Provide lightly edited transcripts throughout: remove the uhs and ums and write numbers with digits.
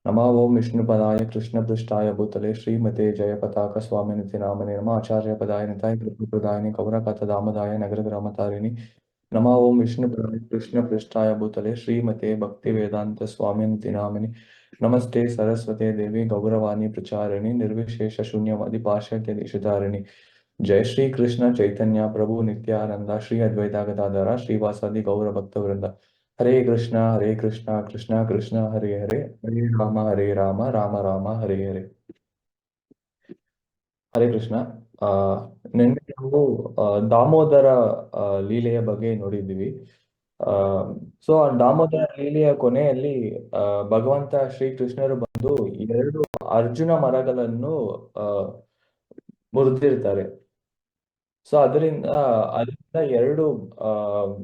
नमः ओं विष्णुपदाय कृष्णपृष्ठाय भूतले श्रीमते जयपताक स्वामिनिति नामने नमः आचार्यपदाय निताय कृष्णप्रदायिनि कौरकथदामदाय नगरग्रामतारिणि नमः ओं विष्णुपदाय कृष्णपृष्ठाय भूतले श्रीमते भक्तिवेदांत स्वामिनिति नामिनि नमस्ते सरस्वते देवी गौरवाणी प्रचारिणि निर्विशेष शून्यवादी पाश्चात्य देशधारिणि जय श्री कृष्ण चैतन्य प्रभु नित्यानंद श्री अद्वैता गदाधर श्रीवासादि गौर भक्तवृंद हरे कृष्ण कृष्ण कृष्ण हरे हरे हरे राम राम राम हरे हरे ಹರೇ ಕೃಷ್ಣ. ಆ ನಿನ್ನೆ ನಾವು ದಾಮೋದರ ಲೀಲೆಯ ಬಗ್ಗೆ ನೋಡಿದ್ದೀವಿ. ಆ ಸೊ ಆ ದಾಮೋದರ ಲೀಲೆಯ ಕೊನೆಯಲ್ಲಿ ಆ ಭಗವಂತ ಶ್ರೀಕೃಷ್ಣರು ಬಂದು ಎರಡು ಅರ್ಜುನ ಮರಗಳನ್ನು ಆ ಮುರಿದಿರ್ತಾರೆ. ಸೊ ಅದರಿಂದ ಎರಡು ಆ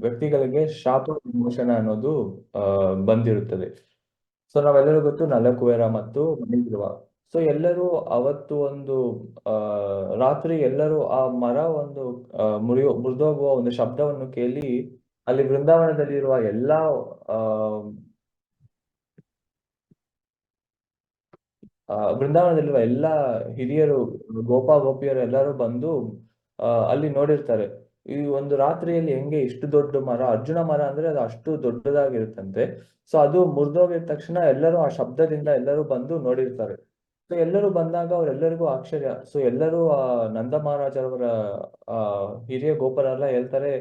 ವ್ಯಕ್ತಿಗಳಿಗೆ ಶಾಪ ವಿಮೋಚನ ಅನ್ನೋದು ಆ ಬಂದಿರುತ್ತದೆ. ಸೊ ನಾವೆಲ್ಲರೂ ಗೊತ್ತು ನಲಕುಬೇರ ಮತ್ತು ಮಣಿಗ್ರೀವ. ಸೊ ಎಲ್ಲರೂ ಅವತ್ತು ಒಂದು ಆ ರಾತ್ರಿ ಎಲ್ಲರೂ ಆ ಮರ ಒಂದು ಮುರಿದೋಗುವ ಒಂದು ಶಬ್ದವನ್ನು ಕೇಳಿ ಅಲ್ಲಿ ವೃಂದಾವನದಲ್ಲಿರುವ ಎಲ್ಲಾ ಆ ವೃಂದಾವನದಲ್ಲಿರುವ ಎಲ್ಲಾ ಹಿರಿಯರು, ಗೋಪಿಯರು ಎಲ್ಲರೂ ಬಂದು ಅಲ್ಲಿ ನೋಡಿರ್ತಾರೆ. ಈ ಒಂದು ರಾತ್ರಿಯಲ್ಲಿ ಹೆಂಗೆ ಇಷ್ಟು ದೊಡ್ಡ ಮರ, ಅರ್ಜುನ ಮರ ಅಂದ್ರೆ ಅದು ಅಷ್ಟು ದೊಡ್ಡದಾಗಿರುತ್ತಂತೆ. ಸೊ ಅದು ಮುರಿದೋಗಿದ ತಕ್ಷಣ ಎಲ್ಲರೂ ಆ ಶಬ್ದದಿಂದ ಎಲ್ಲರೂ ಬಂದು ನೋಡಿರ್ತಾರೆ. ಸೊ ಎಲ್ಲರೂ ಬಂದಾಗ ಅವರೆಲ್ಲರಿಗೂ ಆಶ್ಚರ್ಯ. ಸೊ ಎಲ್ಲರೂ ನಂದ ಮಹಾರಾಜರವರ ಆ ಹಿರಿಯ ಗೋಪರೆಲ್ಲ ಹೇಳ್ತಾರೆ,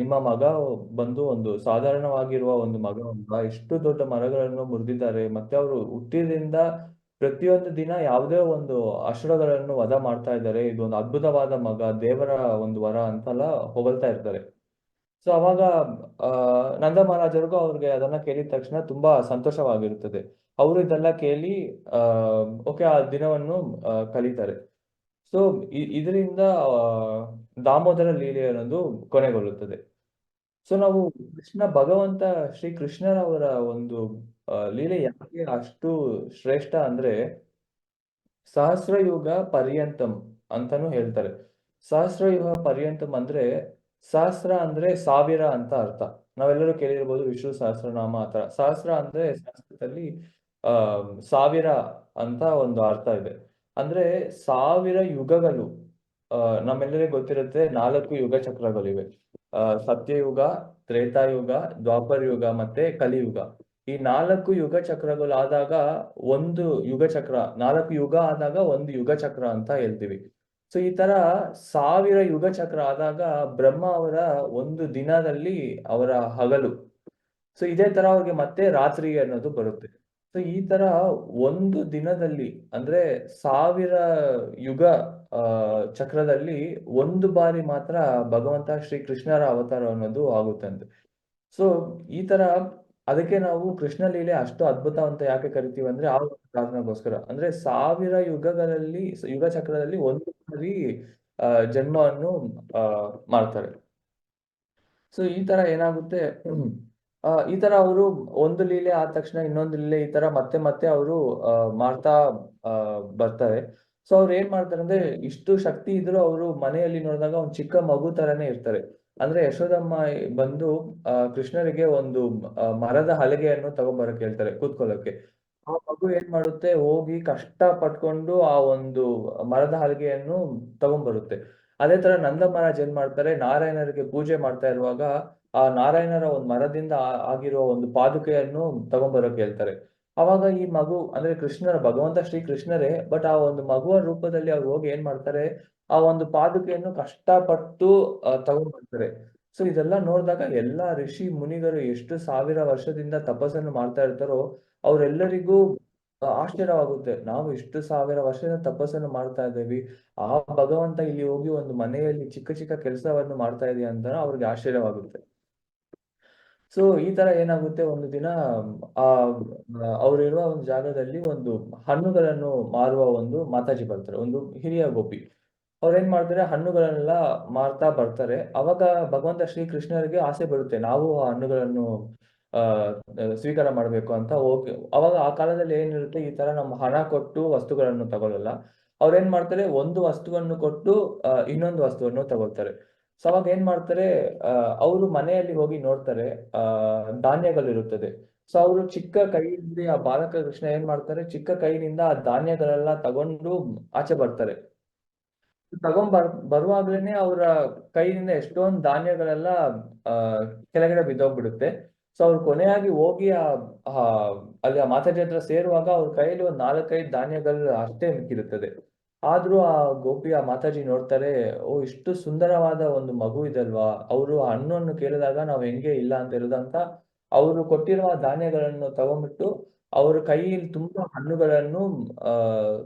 ನಿಮ್ಮ ಮಗ ಬಂದು ಒಂದು ಸಾಧಾರಣವಾಗಿರುವ ಒಂದು ಮಗ ಅಲ್ವಾ, ಇಷ್ಟು ದೊಡ್ಡ ಮರಗಳನ್ನು ಮುರಿದಿದ್ದಾರೆ, ಮತ್ತೆ ಅವರು ಹುಟ್ಟಿದ್ರಿಂದ ಪ್ರತಿಯೊಂದು ದಿನ ಯಾವುದೇ ಒಂದು ಅಸುರಗಳನ್ನು ವಧ ಮಾಡ್ತಾ ಇದ್ದಾರೆ, ಇದೊಂದು ಅದ್ಭುತವಾದ ಮಗ, ದೇವರ ಒಂದು ವರ ಅಂತೆಲ್ಲ ಹೊಗಳ್ತಾ ಇರ್ತಾರೆ. ಸೊ ಅವಾಗ ನಂದ ಮಹಾರಾಜರಿಗೂ ಅವ್ರಿಗೆ ಅದನ್ನ ಕೇಳಿದ ತಕ್ಷಣ ತುಂಬಾ ಸಂತೋಷವಾಗಿರುತ್ತದೆ. ಅವರು ಇದೆಲ್ಲ ಕೇಳಿ ಓಕೆ ಆ ದಿನವನ್ನು ಕಳೀತಾರೆ. ಸೊ ಇದರಿಂದ ದಾಮೋದರ ಲೀಲೆ ಅನ್ನೋದು ಕೊನೆಗೊಳ್ಳುತ್ತದೆ. ಸೊ ನಾವು ಭಗವಂತ ಶ್ರೀ ಕೃಷ್ಣರವರ ಒಂದು ಲೀಲೆ ಯಾಕೆ ಅಷ್ಟು ಶ್ರೇಷ್ಠ ಅಂದ್ರೆ ಸಹಸ್ರಯುಗ ಪರ್ಯಂತಂ ಅಂತಾನು ಹೇಳ್ತಾರೆ. ಸಹಸ್ರಯುಗ ಪರ್ಯಂತಂ ಅಂದ್ರೆ ಸಹಸ್ರ ಅಂದ್ರೆ ಸಾವಿರ ಅಂತ ಅರ್ಥ. ನಾವೆಲ್ಲರೂ ಕೇಳಿರ್ಬೋದು ವಿಷ್ಣು ಸಹಸ್ರನಾಮ ಆತರ. ಸಹಸ್ರ ಅಂದ್ರೆ ಸಂಸ್ಕೃತದಲ್ಲಿ ಸಾವಿರ ಅಂತ ಒಂದು ಅರ್ಥ ಇದೆ. ಅಂದ್ರೆ ಸಾವಿರ ಯುಗಗಳು. ನಮ್ಮೆಲ್ಲರಿಗೂ ಗೊತ್ತಿರುತ್ತೆ 4 ಯುಗ ಚಕ್ರಗಳಿವೆ. ಸತ್ಯಯುಗ, ತ್ರೇತಾಯುಗ, ದ್ವಾಪರ ಯುಗ ಮತ್ತೆ ಕಲಿಯುಗ. ಈ 4 ಯುಗ ಚಕ್ರಗಳು ಆದಾಗ ಒಂದು ಯುಗ ಚಕ್ರ, 4 ಯುಗ ಆದಾಗ ಒಂದು ಯುಗ ಚಕ್ರ ಅಂತ ಹೇಳ್ತೀವಿ. ಸೊ ಈ ತರ 1000 ಯುಗ ಚಕ್ರ ಆದಾಗ ಬ್ರಹ್ಮ ಅವರ ಒಂದು ದಿನದಲ್ಲಿ ಅವರ ಹಗಲು. ಸೊ ಇದೇ ತರ ಅವ್ರಿಗೆ ಮತ್ತೆ ರಾತ್ರಿ ಅನ್ನೋದು ಬರುತ್ತೆ. ಸೊ ಈ ತರ ಒಂದು ದಿನದಲ್ಲಿ ಅಂದ್ರೆ 1000 ಯುಗ ಚಕ್ರದಲ್ಲಿ ಒಂದು ಬಾರಿ ಮಾತ್ರ ಭಗವಂತ ಶ್ರೀ ಕೃಷ್ಣರ ಅವತಾರ ಅನ್ನೋದು ಆಗುತ್ತಂತೆ. ಸೊ ಈ ತರ ಅದಕ್ಕೆ ನಾವು ಕೃಷ್ಣ ಲೀಲೆ ಅಷ್ಟು ಅದ್ಭುತ ಅಂತ ಯಾಕೆ ಕರಿತೀವಿ ಅಂದ್ರೆ ಆ ಒಂದು ಕಾರಣಕ್ಕೋಸ್ಕರ. ಅಂದ್ರೆ 1000 ಯುಗಗಳಲ್ಲಿ ಯುಗ ಚಕ್ರದಲ್ಲಿ ಒಂದು ಬಾರಿ ಜನ್ಮವನ್ನು ಮಾಡ್ತಾರೆ. ಸೊ ಈ ತರ ಏನಾಗುತ್ತೆ, ಈ ತರ ಅವರು ಒಂದು ಲೀಲೆ ಆದ ತಕ್ಷಣ ಇನ್ನೊಂದು ಲೀಲೆ ಈ ತರ ಮತ್ತೆ ಮತ್ತೆ ಅವರು ಮಾಡ್ತಾ ಬರ್ತಾರೆ. ಸೊ ಅವ್ರು ಏನ್ ಮಾಡ್ತಾರೆ ಅಂದ್ರೆ ಇಷ್ಟು ಶಕ್ತಿ ಇದ್ರು ಅವರು ಮನೆಯಲ್ಲಿ ನೋಡಿದಾಗ ಒಂದ್ ಚಿಕ್ಕ ಮಗು ತರಾನೇ ಇರ್ತಾರೆ. ಅಂದ್ರೆ ಯಶೋದಮ್ಮ ಬಂದು ಕೃಷ್ಣರಿಗೆ ಒಂದು ಮರದ ಹಲಗೆಯನ್ನು ತಗೊಂಡ್ಬರಕ್ ಹೇಳ್ತಾರೆ ಕೂತ್ಕೊಳ್ಳಕ್ಕೆ. ಆ ಮಗು ಏನ್ ಮಾಡುತ್ತೆ, ಹೋಗಿ ಕಷ್ಟ ಪಟ್ಕೊಂಡು ಆ ಒಂದು ಮರದ ಹಲಗೆಯನ್ನು ತಗೊಂಡ್ಬರುತ್ತೆ. ಅದೇ ತರ ನಂದ ಮಹಾರಾಜ್ ಏನ್ ಮಾಡ್ತಾರೆ, ನಾರಾಯಣರಿಗೆ ಪೂಜೆ ಮಾಡ್ತಾ ಇರುವಾಗ ಆ ನಾರಾಯಣರ ಒಂದು ಮರದಿಂದ ಆಗಿರುವ ಒಂದು ಪಾದುಕೆಯನ್ನು ತಗೊಂಡ್ಬರಕ್ ಹೇಳ್ತಾರೆ. ಅವಾಗ ಈ ಮಗು ಅಂದ್ರೆ ಭಗವಂತ ಶ್ರೀ ಕೃಷ್ಣರೇ, ಬಟ್ ಆ ಒಂದು ಮಗುವ ರೂಪದಲ್ಲಿ ಅವ್ರು ಹೋಗಿ ಏನ್ ಮಾಡ್ತಾರೆ, ಆ ಒಂದು ಪಾದುಕೆಯನ್ನು ಕಷ್ಟಪಟ್ಟು ತಗೊಂಡ್ ಬರ್ತಾರೆ. ಸೊ ಇದೆಲ್ಲ ನೋಡಿದಾಗ ಎಲ್ಲಾ ಋಷಿ ಮುನಿಗರು ಎಷ್ಟು ಸಾವಿರ ವರ್ಷದಿಂದ ತಪಸ್ಸನ್ನು ಮಾಡ್ತಾ ಇರ್ತಾರೋ ಅವರೆಲ್ಲರಿಗೂ ಆಶ್ಚರ್ಯವಾಗುತ್ತೆ. ನಾವು ಇಷ್ಟು ಸಾವಿರ ವರ್ಷದ ತಪಸ್ಸನ್ನು ಮಾಡ್ತಾ ಇದ್ದೇವೆ, ಆ ಭಗವಂತ ಇಲ್ಲಿ ಹೋಗಿ ಒಂದು ಮನೆಯಲ್ಲಿ ಚಿಕ್ಕ ಚಿಕ್ಕ ಕೆಲಸವನ್ನು ಮಾಡ್ತಾ ಇದೆಯಾ ಅಂತ ಅವ್ರಿಗೆ ಆಶ್ಚರ್ಯವಾಗುತ್ತೆ. ಸೊ ಈ ತರ ಏನಾಗುತ್ತೆ, ಒಂದು ದಿನ ಆ ಅವ್ರಿರುವ ಒಂದು ಜಾಗದಲ್ಲಿ ಒಂದು ಹಣ್ಣುಗಳನ್ನು ಮಾರುವ ಒಂದು ಮಾತಾಜಿ ಬರ್ತಾರೆ, ಒಂದು ಹಿರಿಯ ಗೋಪಿ. ಅವ್ರೇನ್ ಮಾಡ್ತಾರೆ, ಹಣ್ಣುಗಳನ್ನೆಲ್ಲ ಮಾರ್ತಾ ಬರ್ತಾರೆ. ಅವಾಗ ಭಗವಂತ ಶ್ರೀ ಕೃಷ್ಣರಿಗೆ ಆಸೆ ಬರುತ್ತೆ, ನಾವು ಆ ಹಣ್ಣುಗಳನ್ನು ಆ ಸ್ವೀಕಾರ ಮಾಡ್ಬೇಕು ಅಂತ. ಹೋಗಿ ಅವಾಗ ಆ ಕಾಲದಲ್ಲಿ ಏನಿರುತ್ತೆ, ಈ ತರ ನಮ್ಮ ಹಣ ಕೊಟ್ಟು ವಸ್ತುಗಳನ್ನು ತಗೊಳ್ಳಲ್ಲ. ಅವ್ರೇನ್ ಮಾಡ್ತಾರೆ, ಒಂದು ವಸ್ತುವನ್ನು ಕೊಟ್ಟು ಇನ್ನೊಂದು ವಸ್ತುವನ್ನು ತಗೊಳ್ತಾರೆ. ಸೊ ಅವಾಗ ಏನ್ ಮಾಡ್ತಾರೆ, ಅವರು ಮನೆಯಲ್ಲಿ ಹೋಗಿ ನೋಡ್ತಾರೆ, ಧಾನ್ಯಗಳಿರುತ್ತದೆ. ಸೊ ಅವರು ಚಿಕ್ಕ ಕೈಯಿಂದ ಆ ಬಾಲಕ ಕೃಷ್ಣ ಏನ್ ಮಾಡ್ತಾರೆ, ಚಿಕ್ಕ ಕೈಯಿಂದ ಆ ಧಾನ್ಯಗಳೆಲ್ಲ ತಗೊಂಡು ಆಚೆ ಬರ್ತಾರೆ. ಬರುವಾಗ್ಲೇನೆ ಅವರ ಕೈಯಿಂದ ಎಷ್ಟೊಂದು ಧಾನ್ಯಗಳೆಲ್ಲ ಆ ಕೆಳಗಡೆ ಬಿದ್ದೋಗ್ಬಿಡುತ್ತೆ. ಸೊ ಅವ್ರು ಕೊನೆಯಾಗಿ ಹೋಗಿ ಆ ಅಲ್ಲಿ ಆ ಮಾತಾಜಿ ಹತ್ರ ಸೇರುವಾಗ ಅವ್ರ ಕೈಯಲ್ಲಿ ಒಂದ್ 4-5 ಧಾನ್ಯಗಳು ಅಷ್ಟೇ ಮಿಕ್ಕಿರುತ್ತದೆ. ಆದ್ರೂ ಆ ಗೋಪಿ ಆ ಮಾತಾಜಿ ನೋಡ್ತಾರೆ, ಓ ಇಷ್ಟು ಸುಂದರವಾದ ಒಂದು ಮಗು ಇದಲ್ವಾ, ಅವರು ಹಣ್ಣನ್ನು ಕೇಳಿದಾಗ ನಾವ್ ಹೆಂಗೆ ಇಲ್ಲ ಅಂತ ಹೇಳುದಂತ ಅವರು ಕೊಟ್ಟಿರುವ ಧಾನ್ಯಗಳನ್ನು ತಗೊಂಡ್ಬಿಟ್ಟು ಅವ್ರ ಕೈಯಲ್ಲಿ ತುಂಬಾ ಹಣ್ಣುಗಳನ್ನು ಆ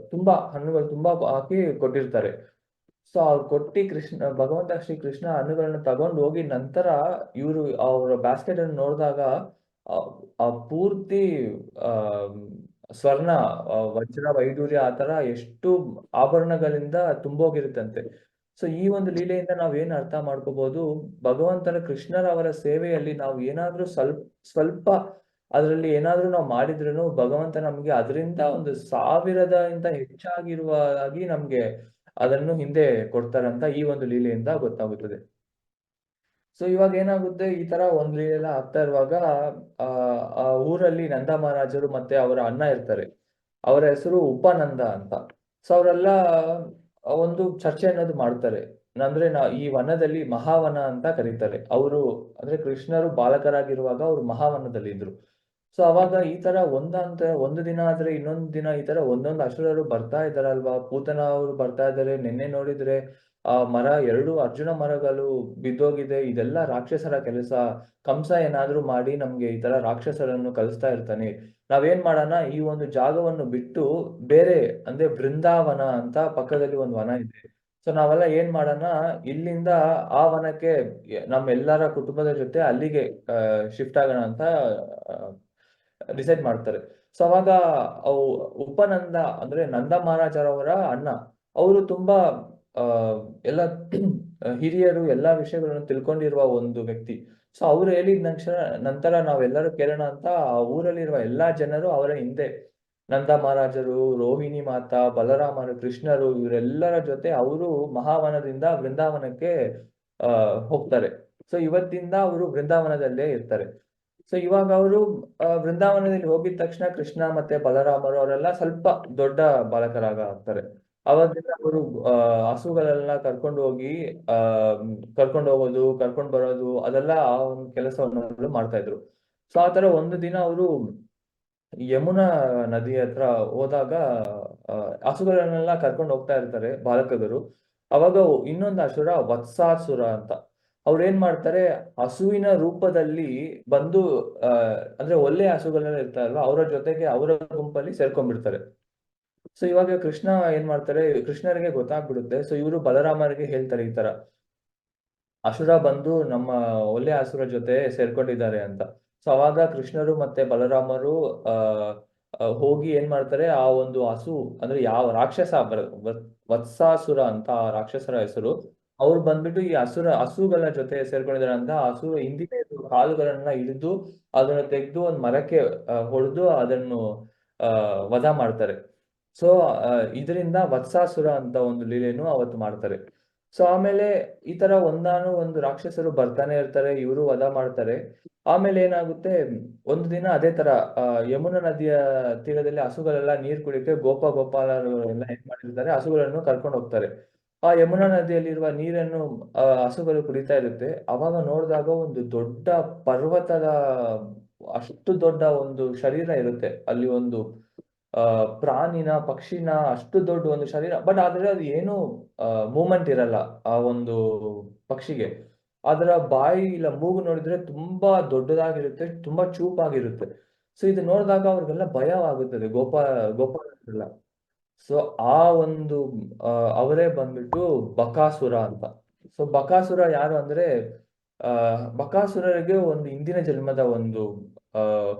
ಹಣ್ಣುಗಳು ತುಂಬಾ ಹಾಕಿ ಕೊಟ್ಟಿರ್ತಾರೆ. ಸೊ ಅವ್ರು ಕೊಟ್ಟಿ ಭಗವಂತ ಶ್ರೀ ಕೃಷ್ಣ ಹಣ್ಣುಗಳನ್ನ ತಗೊಂಡು ಹೋಗಿ ನಂತರ ಇವರು ಅವರ ಬ್ಯಾಸ್ಕೆಟ್ ಅನ್ನು ನೋಡಿದಾಗ ಆ ಪೂರ್ತಿ ಆ ಸ್ವರ್ಣ, ವಜ್ರ ವೈಡೂರ್ಯ ಆತರ ಎಷ್ಟು ಆಭರಣಗಳಿಂದ ತುಂಬೋಗಿರುತ್ತಂತೆ. ಸೊ ಈ ಒಂದು ಲೀಲೆಯಿಂದ ನಾವ್ ಏನ್ ಅರ್ಥ ಮಾಡ್ಕೋಬಹುದು, ಭಗವಂತನ ಕೃಷ್ಣರವರ ಸೇವೆಯಲ್ಲಿ ನಾವು ಏನಾದ್ರೂ ಸ್ವಲ್ಪ ಅದರಲ್ಲಿ ಏನಾದ್ರೂ ನಾವು ಮಾಡಿದ್ರೂ ಭಗವಂತ ನಮ್ಗೆ ಅದರಿಂದ ಒಂದು 1000 ಹೆಚ್ಚಾಗಿರುವಾಗಿ ನಮ್ಗೆ ಅದನ್ನು ಹಿಂದೆ ಕೊಡ್ತಾರಂತ ಈ ಒಂದು ಲೀಲೆಯಿಂದ ಗೊತ್ತಾಗುತ್ತದೆ. ಸೊ ಇವಾಗ ಏನಾಗುತ್ತೆ, ಈ ತರ ಒಂದ್ ಲೀಲೆ ಆಗ್ತಾ ಇರುವಾಗ ಆ ಆ ಊರಲ್ಲಿ ನಂದ ಮಹಾರಾಜರು ಮತ್ತೆ ಅವರ ಅಣ್ಣ ಇರ್ತಾರೆ. ಅವರ ಹೆಸರು ಉಪನಂದ ಅಂತ. ಸೊ ಅವರೆಲ್ಲ ಒಂದು ಚರ್ಚೆ ಅನ್ನೋದು ಮಾಡ್ತಾರೆ. ಅಂದ್ರೆ ಈ ವನದಲ್ಲಿ ಮಹಾವನ ಅಂತ ಕರೀತಾರೆ. ಅವರು ಅಂದ್ರೆ ಕೃಷ್ಣರು ಬಾಲಕರಾಗಿರುವಾಗ ಅವರು ಮಹಾವನದಲ್ಲಿ ಇದ್ರು. ಸೊ ಅವಾಗ ಈ ತರ ಒಂದು ದಿನ ಆದ್ರೆ ಇನ್ನೊಂದು ದಿನ ಈ ತರ ಒಂದೊಂದು ಅಸುರರು ಬರ್ತಾ ಇದಾರಲ್ವಾ, ಪೂತನ ಅವರು ಬರ್ತಾ ಇದಾರೆ. ನಿನ್ನೆ ನೋಡಿದ್ರೆ ಆ ಮರ 2 ಅರ್ಜುನ ಮರಗಳು ಬಿದ್ದೋಗಿದೆ, ಇದೆಲ್ಲ ರಾಕ್ಷಸರ ಕೆಲಸ. ಕಂಸ ಏನಾದ್ರೂ ಮಾಡಿ ನಮ್ಗೆ ಈ ತರ ರಾಕ್ಷಸರನ್ನು ಕಳಿಸ್ತಾ ಇರ್ತಾನೆ. ನಾವೇನ್ ಮಾಡೋಣ, ಈ ಒಂದು ಜಾಗವನ್ನು ಬಿಟ್ಟು ಬೇರೆ ಅಂದ್ರೆ ಬೃಂದಾವನ ಅಂತ ಪಕ್ಕದಲ್ಲಿ ಒಂದು ವನ ಇದೆ. ಸೊ ನಾವೆಲ್ಲ ಏನ್ ಮಾಡೋಣ, ಇಲ್ಲಿಂದ ಆ ವನಕ್ಕೆ ನಮ್ಮೆಲ್ಲರ ಕುಟುಂಬದ ಜೊತೆ ಅಲ್ಲಿಗೆ ಶಿಫ್ಟ್ ಆಗೋಣ ಅಂತ ಡಿಸೈಡ್ ಮಾಡ್ತಾರೆ. ಸೊ ಅವಾಗ ಅವು ಉಪನಂದ ಅಂದ್ರೆ ನಂದ ಮಹಾರಾಜರವರ ಅಣ್ಣ, ಅವರು ತುಂಬಾ ಆ ಎಲ್ಲ ಹಿರಿಯರು ಎಲ್ಲಾ ವಿಷಯಗಳನ್ನು ತಿಳ್ಕೊಂಡಿರುವ ಒಂದು ವ್ಯಕ್ತಿ. ಸೊ ಅವ್ರು ಹೇಳಿದ ನಂತರ ನಾವೆಲ್ಲರೂ ಕೇಳೋಣ ಅಂತ ಆ ಊರಲ್ಲಿರುವ ಎಲ್ಲಾ ಜನರು ಅವರ ಹಿಂದೆ, ನಂದ ಮಹಾರಾಜರು, ರೋಹಿಣಿ ಮಾತಾ, ಬಲರಾಮರು, ಕೃಷ್ಣರು ಇವರೆಲ್ಲರ ಜೊತೆ ಅವರು ಮಹಾವನದಿಂದ ವೃಂದಾವನಕ್ಕೆ ಹೋಗ್ತಾರೆ. ಸೊ ಇವತ್ತಿಂದ ಅವರು ವೃಂದಾವನದಲ್ಲೇ ಇರ್ತಾರೆ. ಸೊ ಇವಾಗ ಅವರು ವೃಂದಾವನದಲ್ಲಿ ಹೋಗಿದ ತಕ್ಷಣ ಕೃಷ್ಣ ಮತ್ತೆ ಬಲರಾಮರು ಅವರೆಲ್ಲ ಸ್ವಲ್ಪ ದೊಡ್ಡ ಬಾಲಕರಾಗ್ತಾರೆ. ಅವಾಗಿಂದ ಅವರು ಹಸುಗಳೆಲ್ಲ ಕರ್ಕೊಂಡು ಹೋಗಿ ಕರ್ಕೊಂಡು ಹೋಗೋದು, ಕರ್ಕೊಂಡು ಬರೋದು, ಅದೆಲ್ಲ ಆ ಒಂದು ಕೆಲಸವನ್ನು ಮಾಡ್ತಾ ಇದ್ರು. ಸೊ ಆತರ ಒಂದು ದಿನ ಅವರು ಯಮುನಾ ನದಿ ಹತ್ರ ಹೋದಾಗ ಹಸುಗಳನ್ನೆಲ್ಲ ಕರ್ಕೊಂಡು ಹೋಗ್ತಾ ಇರ್ತಾರೆ ಬಾಲಕರು. ಅವಾಗ ಇನ್ನೊಂದು ಅಸುರ ವತ್ಸಾಸುರ ಅಂತ, ಅವ್ರು ಏನ್ ಮಾಡ್ತಾರೆ, ಹಸುವಿನ ರೂಪದಲ್ಲಿ ಬಂದು ಅಂದ್ರೆ ಒಳ್ಳೆ ಹಸುಗಳೆಲ್ಲ ಇರ್ತಾರಲ್ವಾ ಅವರ ಜೊತೆಗೆ ಅವರ ಗುಂಪಲ್ಲಿ ಸೇರ್ಕೊಂಡ್ಬಿಡ್ತಾರೆ. ಸೊ ಇವಾಗ ಕೃಷ್ಣ ಏನ್ ಮಾಡ್ತಾರೆ, ಕೃಷ್ಣರಿಗೆ ಗೊತ್ತಾಗ್ಬಿಡುತ್ತೆ. ಸೊ ಇವರು ಬಲರಾಮರಿಗೆ ಹೇಳ್ತಾರೆ ಈ ತರ, ಅಸುರ ಬಂದು ನಮ್ಮ ಒಳ್ಳೆ ಅಸುರ ಜೊತೆ ಸೇರ್ಕೊಂಡಿದ್ದಾರೆ ಅಂತ. ಸೊ ಅವಾಗ ಕೃಷ್ಣರು ಮತ್ತೆ ಬಲರಾಮರು ಹೋಗಿ ಏನ್ ಮಾಡ್ತಾರೆ, ಆ ಒಂದು ಹಸು ಅಂದ್ರೆ ಯಾವ ರಾಕ್ಷಸ ವತ್ಸಾಸುರ ಅಂತ ಆ ರಾಕ್ಷಸರ ಹೆಸರು, ಅವ್ರು ಬಂದ್ಬಿಟ್ಟು ಈ ಹಸುಗಳ ಜೊತೆ ಸೇರ್ಕೊಂಡಿದ್ದಾರೆ ಅಂತ ಹಸು ಹಿಂದಿನ ಕಾಲುಗಳನ್ನ ಹಿಡಿದು ಅದನ್ನ ತೆಗೆದು ಒಂದ್ ಮರಕ್ಕೆ ಹೊಡೆದು ಅದನ್ನು ವಧ ಮಾಡ್ತಾರೆ. ಸೊ ಇದರಿಂದ ವತ್ಸಾಸುರ ಅಂತ ಒಂದು ಲೀಲೆಯನ್ನು ಅವತ್ತು ಮಾಡ್ತಾರೆ. ಸೊ ಆಮೇಲೆ ಈ ತರ ಒಂದು ರಾಕ್ಷಸರು ಬರ್ತಾನೆ ಇರ್ತಾರೆ, ಇವರು ವಧ ಮಾಡ್ತಾರೆ. ಆಮೇಲೆ ಏನಾಗುತ್ತೆ, ಒಂದು ದಿನ ಅದೇ ತರ ಯಮುನಾ ನದಿಯ ತೀರದಲ್ಲಿ ಹಸುಗಳೆಲ್ಲ ನೀರ್ ಕುಡಿಯಕ್ಕೆ ಗೋಪಾಲರು ಎಲ್ಲ ಏನ್ ಮಾಡಿರ್ತಾರೆ, ಹಸುಗಳನ್ನು ಕರ್ಕೊಂಡು ಹೋಗ್ತಾರೆ. ಆ ಯಮುನಾ ನದಿಯಲ್ಲಿರುವ ನೀರನ್ನು ಹಸುಗಳು ಕುಡಿತಾ ಇರುತ್ತೆ. ಅವಾಗ ನೋಡಿದಾಗ ಒಂದು ದೊಡ್ಡ ಪರ್ವತದ ಅಷ್ಟು ದೊಡ್ಡ ಒಂದು ಶರೀರ ಇರುತ್ತೆ ಅಲ್ಲಿ, ಒಂದು ಪ್ರಾಣಿನ ಪಕ್ಷಿನ ಅಷ್ಟು ದೊಡ್ಡ ಒಂದು ಶರೀರ. ಬಟ್ ಆದ್ರೆ ಅದು ಏನು ಮೂಮೆಂಟ್ ಇರಲ್ಲ ಆ ಒಂದು ಪಕ್ಷಿಗೆ. ಅದರ ಬಾಯಿ ಇಲ್ಲ ಮೂಗು ನೋಡಿದ್ರೆ ತುಂಬಾ ದೊಡ್ಡದಾಗಿರುತ್ತೆ, ತುಂಬಾ ಚೂಪಾಗಿರುತ್ತೆ. ಸೊ ಇದು ನೋಡಿದಾಗ ಅವ್ರಿಗೆಲ್ಲ ಭಯವಾಗುತ್ತದೆ, ಗೋಪಾಲರೆಲ್ಲ. ಸೊ ಆ ಒಂದು ಅವರೇ ಬಂದ್ಬಿಟ್ಟು ಬಕಾಸುರ ಅಂತ. ಸೊ ಬಕಾಸುರ ಯಾರು ಅಂದ್ರೆ, ಬಕಾಸುರರಿಗೆ ಒಂದು ಹಿಂದಿನ ಜನ್ಮದ ಒಂದು